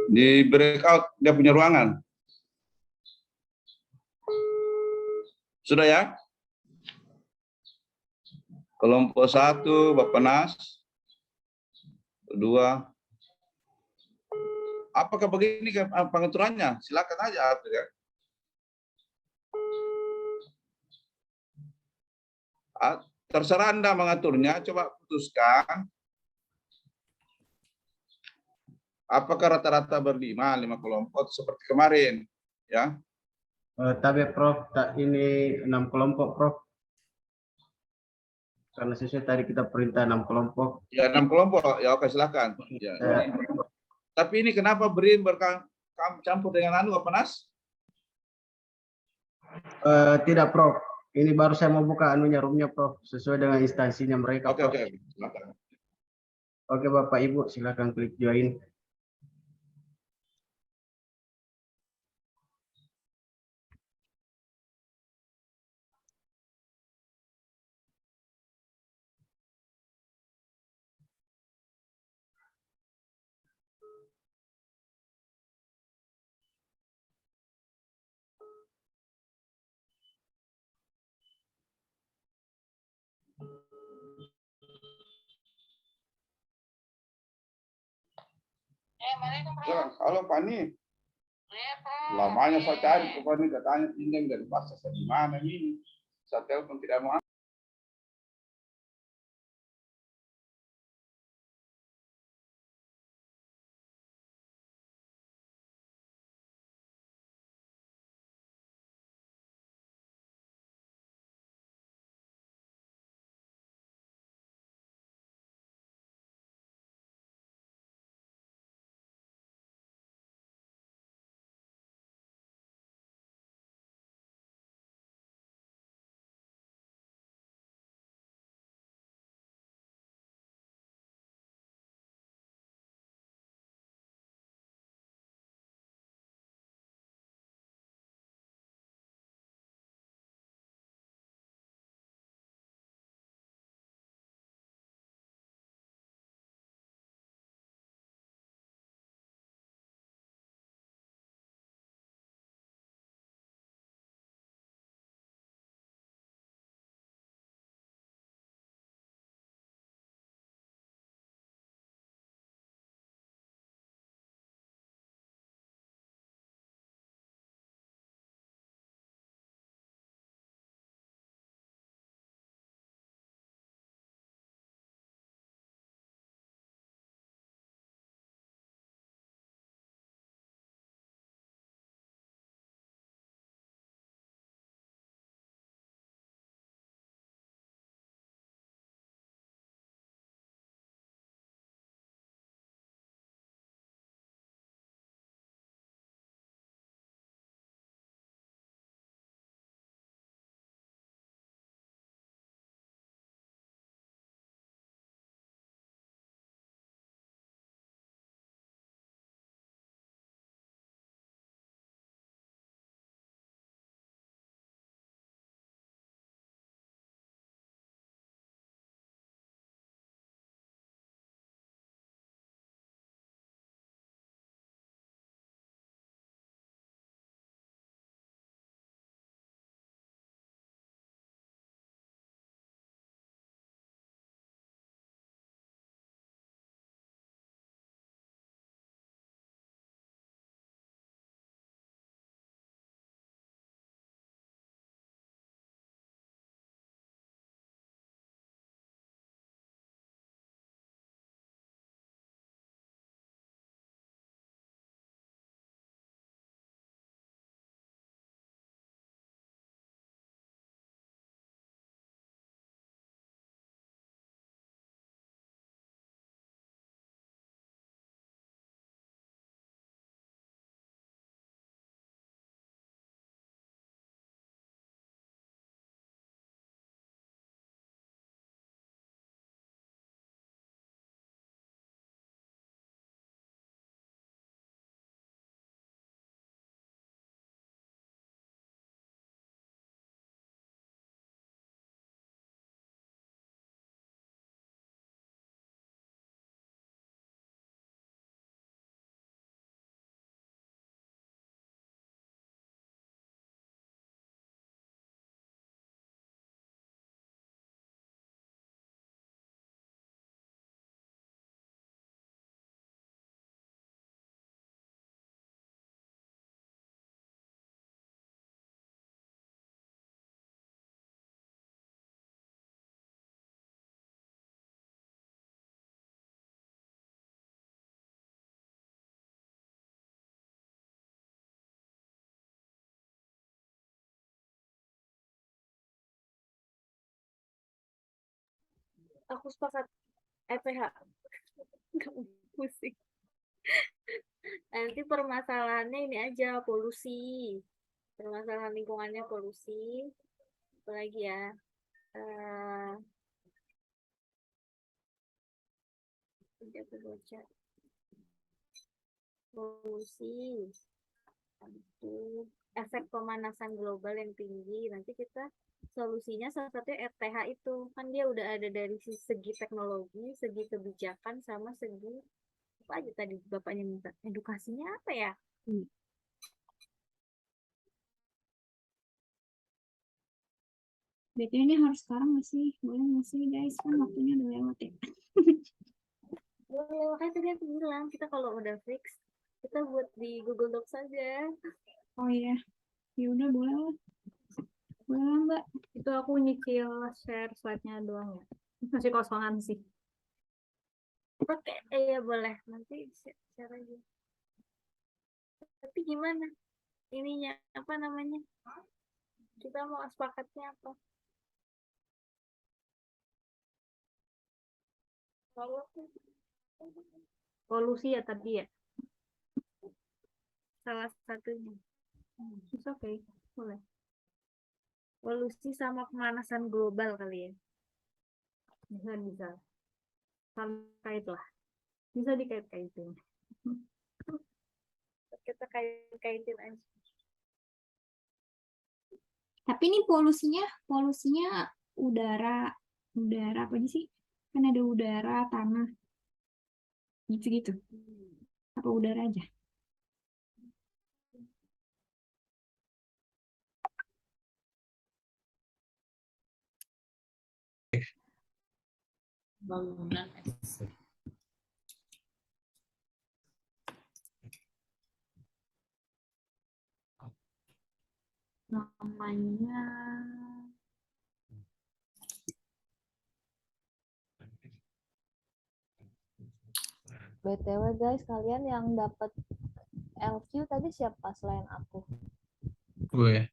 Di breakout dia punya ruangan. Sudah ya? Kelompok 1, Bappenas. 2. Apakah begini pengaturannya? Silakan aja atur ya. Terserah Anda mengaturnya, coba putuskan. Apakah rata-rata berlima, 5 kelompok seperti kemarin, ya? Tapi Prof, ini 6 kelompok Prof. Karena sesuai tadi kita perintah 6 kelompok. Ya 6 kelompok, ya oke silakan. Ya. Tapi ini kenapa BRIN campur dengan Bappenas? Tidak Prof. Ini baru saya mau buka anunya roomnya Prof. Sesuai dengan instansinya mereka. Oke, Prof. oke, silakan. Oke Bapak Ibu, silakan klik join. Ya, halo Pani. Lamanya saya cari ke Pani, katanya pinjam dari pasar. Saya di mana ini? Saya telepon tidak mau. Aku sepakat EPH. Nggak mau pusing. Nanti permasalahannya ini aja, polusi. Permasalahan lingkungannya polusi. Apalagi ya? Eh, bocah. Polusi. Habis itu efek pemanasan global yang tinggi. Nanti kita solusinya salah satunya RTH itu. Kan dia udah ada dari segi teknologi, segi kebijakan, sama segi apa aja tadi bapaknya minta. Edukasinya apa ya? BTW ini harus sekarang nggak sih? Boleh nggak sih guys? Kan waktunya udah lewat ya. Boleh, makanya tadi aku bilang, kita kalau udah fix, kita buat di Google Docs saja. Oh iya, ya udah boleh lah. Boleh lah Mbak. Itu aku nyicil share slide-nya doang ya. Masih kosongan sih. Oke, ya boleh. Nanti share aja. Tapi gimana? Ininya, apa namanya? Kita mau sepakatnya apa? Polusi ya tadi ya? Salah satunya. It's okay, boleh. Polusi sama pemanasan global kali ya? Bisa. Sama kait lah. Bisa dikait-kaitin. Kita kait-kaitin aja. Tapi ini polusinya udara apa aja sih? Kan ada udara, tanah, gitu-gitu. Apa udara aja? Bangunan. Namanya BTW guys, kalian yang dapat LQ tadi siapa selain aku? Gue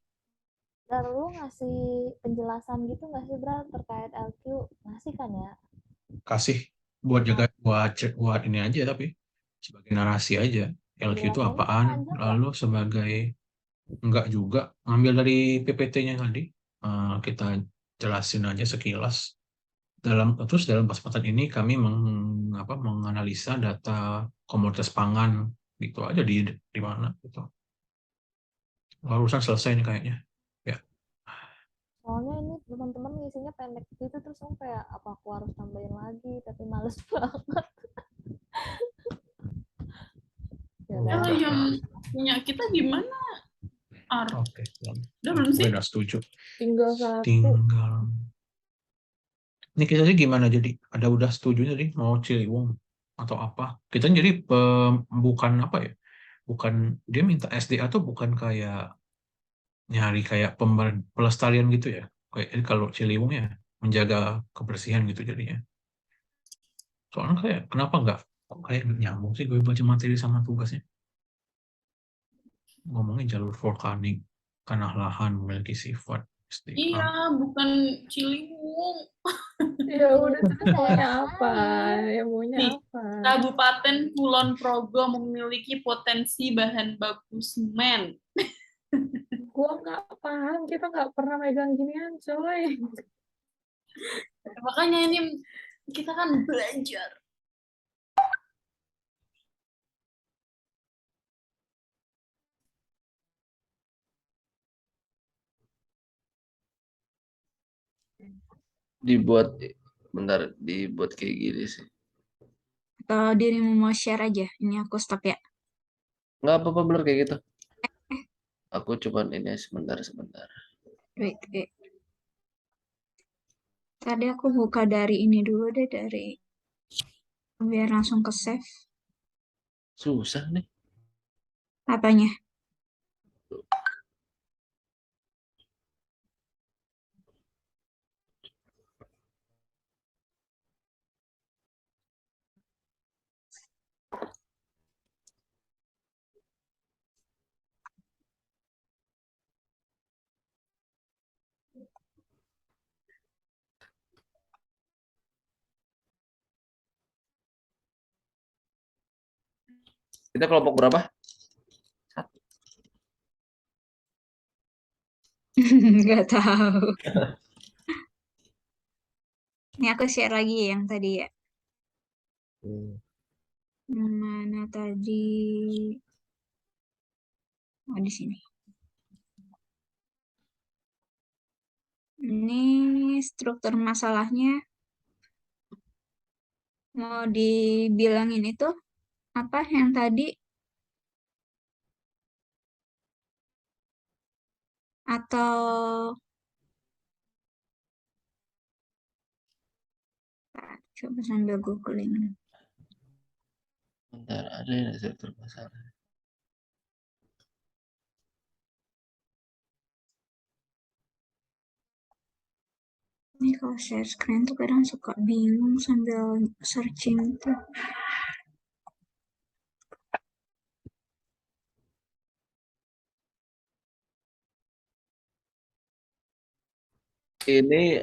Dan lu ngasih penjelasan gitu nggak sih Bra terkait LQ? Ngasih kan ya? kasih buat jaga buat ini aja, tapi sebagai narasi aja. LQ itu Penjelasannya apaan? panjang nggak? Lalu sebagai enggak juga ngambil dari PPT-nya tadi. Kita jelasin aja sekilas. Dalam kesempatan ini kami menganalisa data komoditas pangan gitu aja di mana gitu. Urusan selesai nih kayaknya. Ya. Soalnya ini teman-teman ngisinya pendek gitu terus aku kayak apa aku harus tambahin lagi tapi males banget. Ya udah. Kalau yang punya kita gimana? Oke. Udah belum sih? Gue udah setuju. Tinggal satu. Tinggal. Ini kita sih gimana jadi? Ada udah setuju nih mau Ciliwung atau apa? Kita jadi bukan apa ya? Bukan dia minta SDA tuh bukan kayak nyari kayak pelestarian gitu ya. Kayak jadi kalau Ciliwung ya menjaga kebersihan gitu jadinya. Soalnya kayak kenapa nggak kok kayak nggak nyambung sih gue baca materi sama tugasnya. Ngomongin jalur vulkanik, tanah lahan memiliki sifat SDA. Iya, bukan Ciliwung. Ya udah terus maunya apa? Ya maunya Nih, apa? Kabupaten Kulon Progo memiliki potensi bahan baku semen. Gua nggak paham, kita nggak pernah megang ginian, coy. Makanya ini kita kan belajar. Dibuat kayak gini sih. Atau dirimu mau share aja? Ini aku stop ya. Nggak apa-apa bener kayak gitu. Aku cuman ini sebentar. Wait. Tadi aku buka dari ini dulu deh, dari biar langsung ke save. Susah nih. Apanya? Kita kelompok berapa? Nggak tahu. Ini aku share lagi yang tadi ya. Mana tadi? Oh, di sini. Ini struktur masalahnya. Mau dibilangin itu apa yang tadi? Atau coba sambil googling. Bentar, ada yang struktur masalah. Ini kalau share screen tuh kadang suka bingung sambil searching tuh. Ini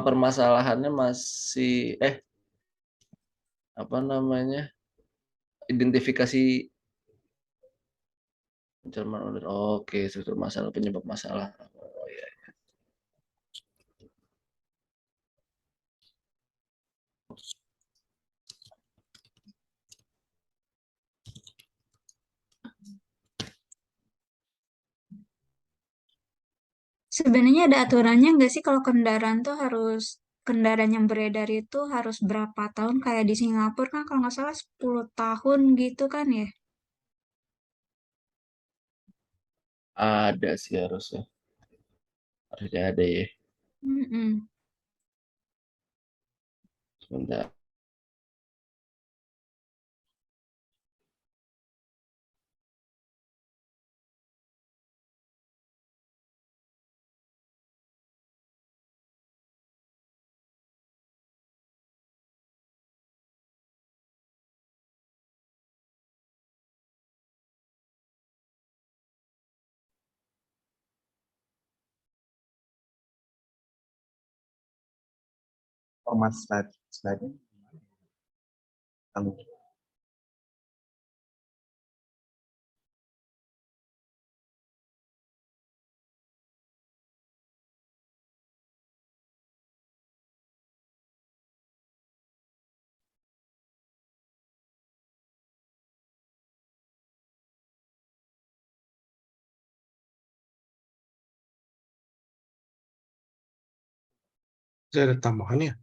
permasalahannya masih apa namanya? Identifikasi Jerman order. Oke, struktur masalah, penyebab masalah. Oh iya. Sebenarnya ada aturannya nggak sih kalau kendaraan yang beredar itu harus berapa tahun kayak di Singapura kan kalau nggak salah 10 tahun gitu kan ya? Ada sih harusnya. Harusnya ada ya. Mm-mm. Sebentar. Format slide. Kamu. Saya ada tambahan ya.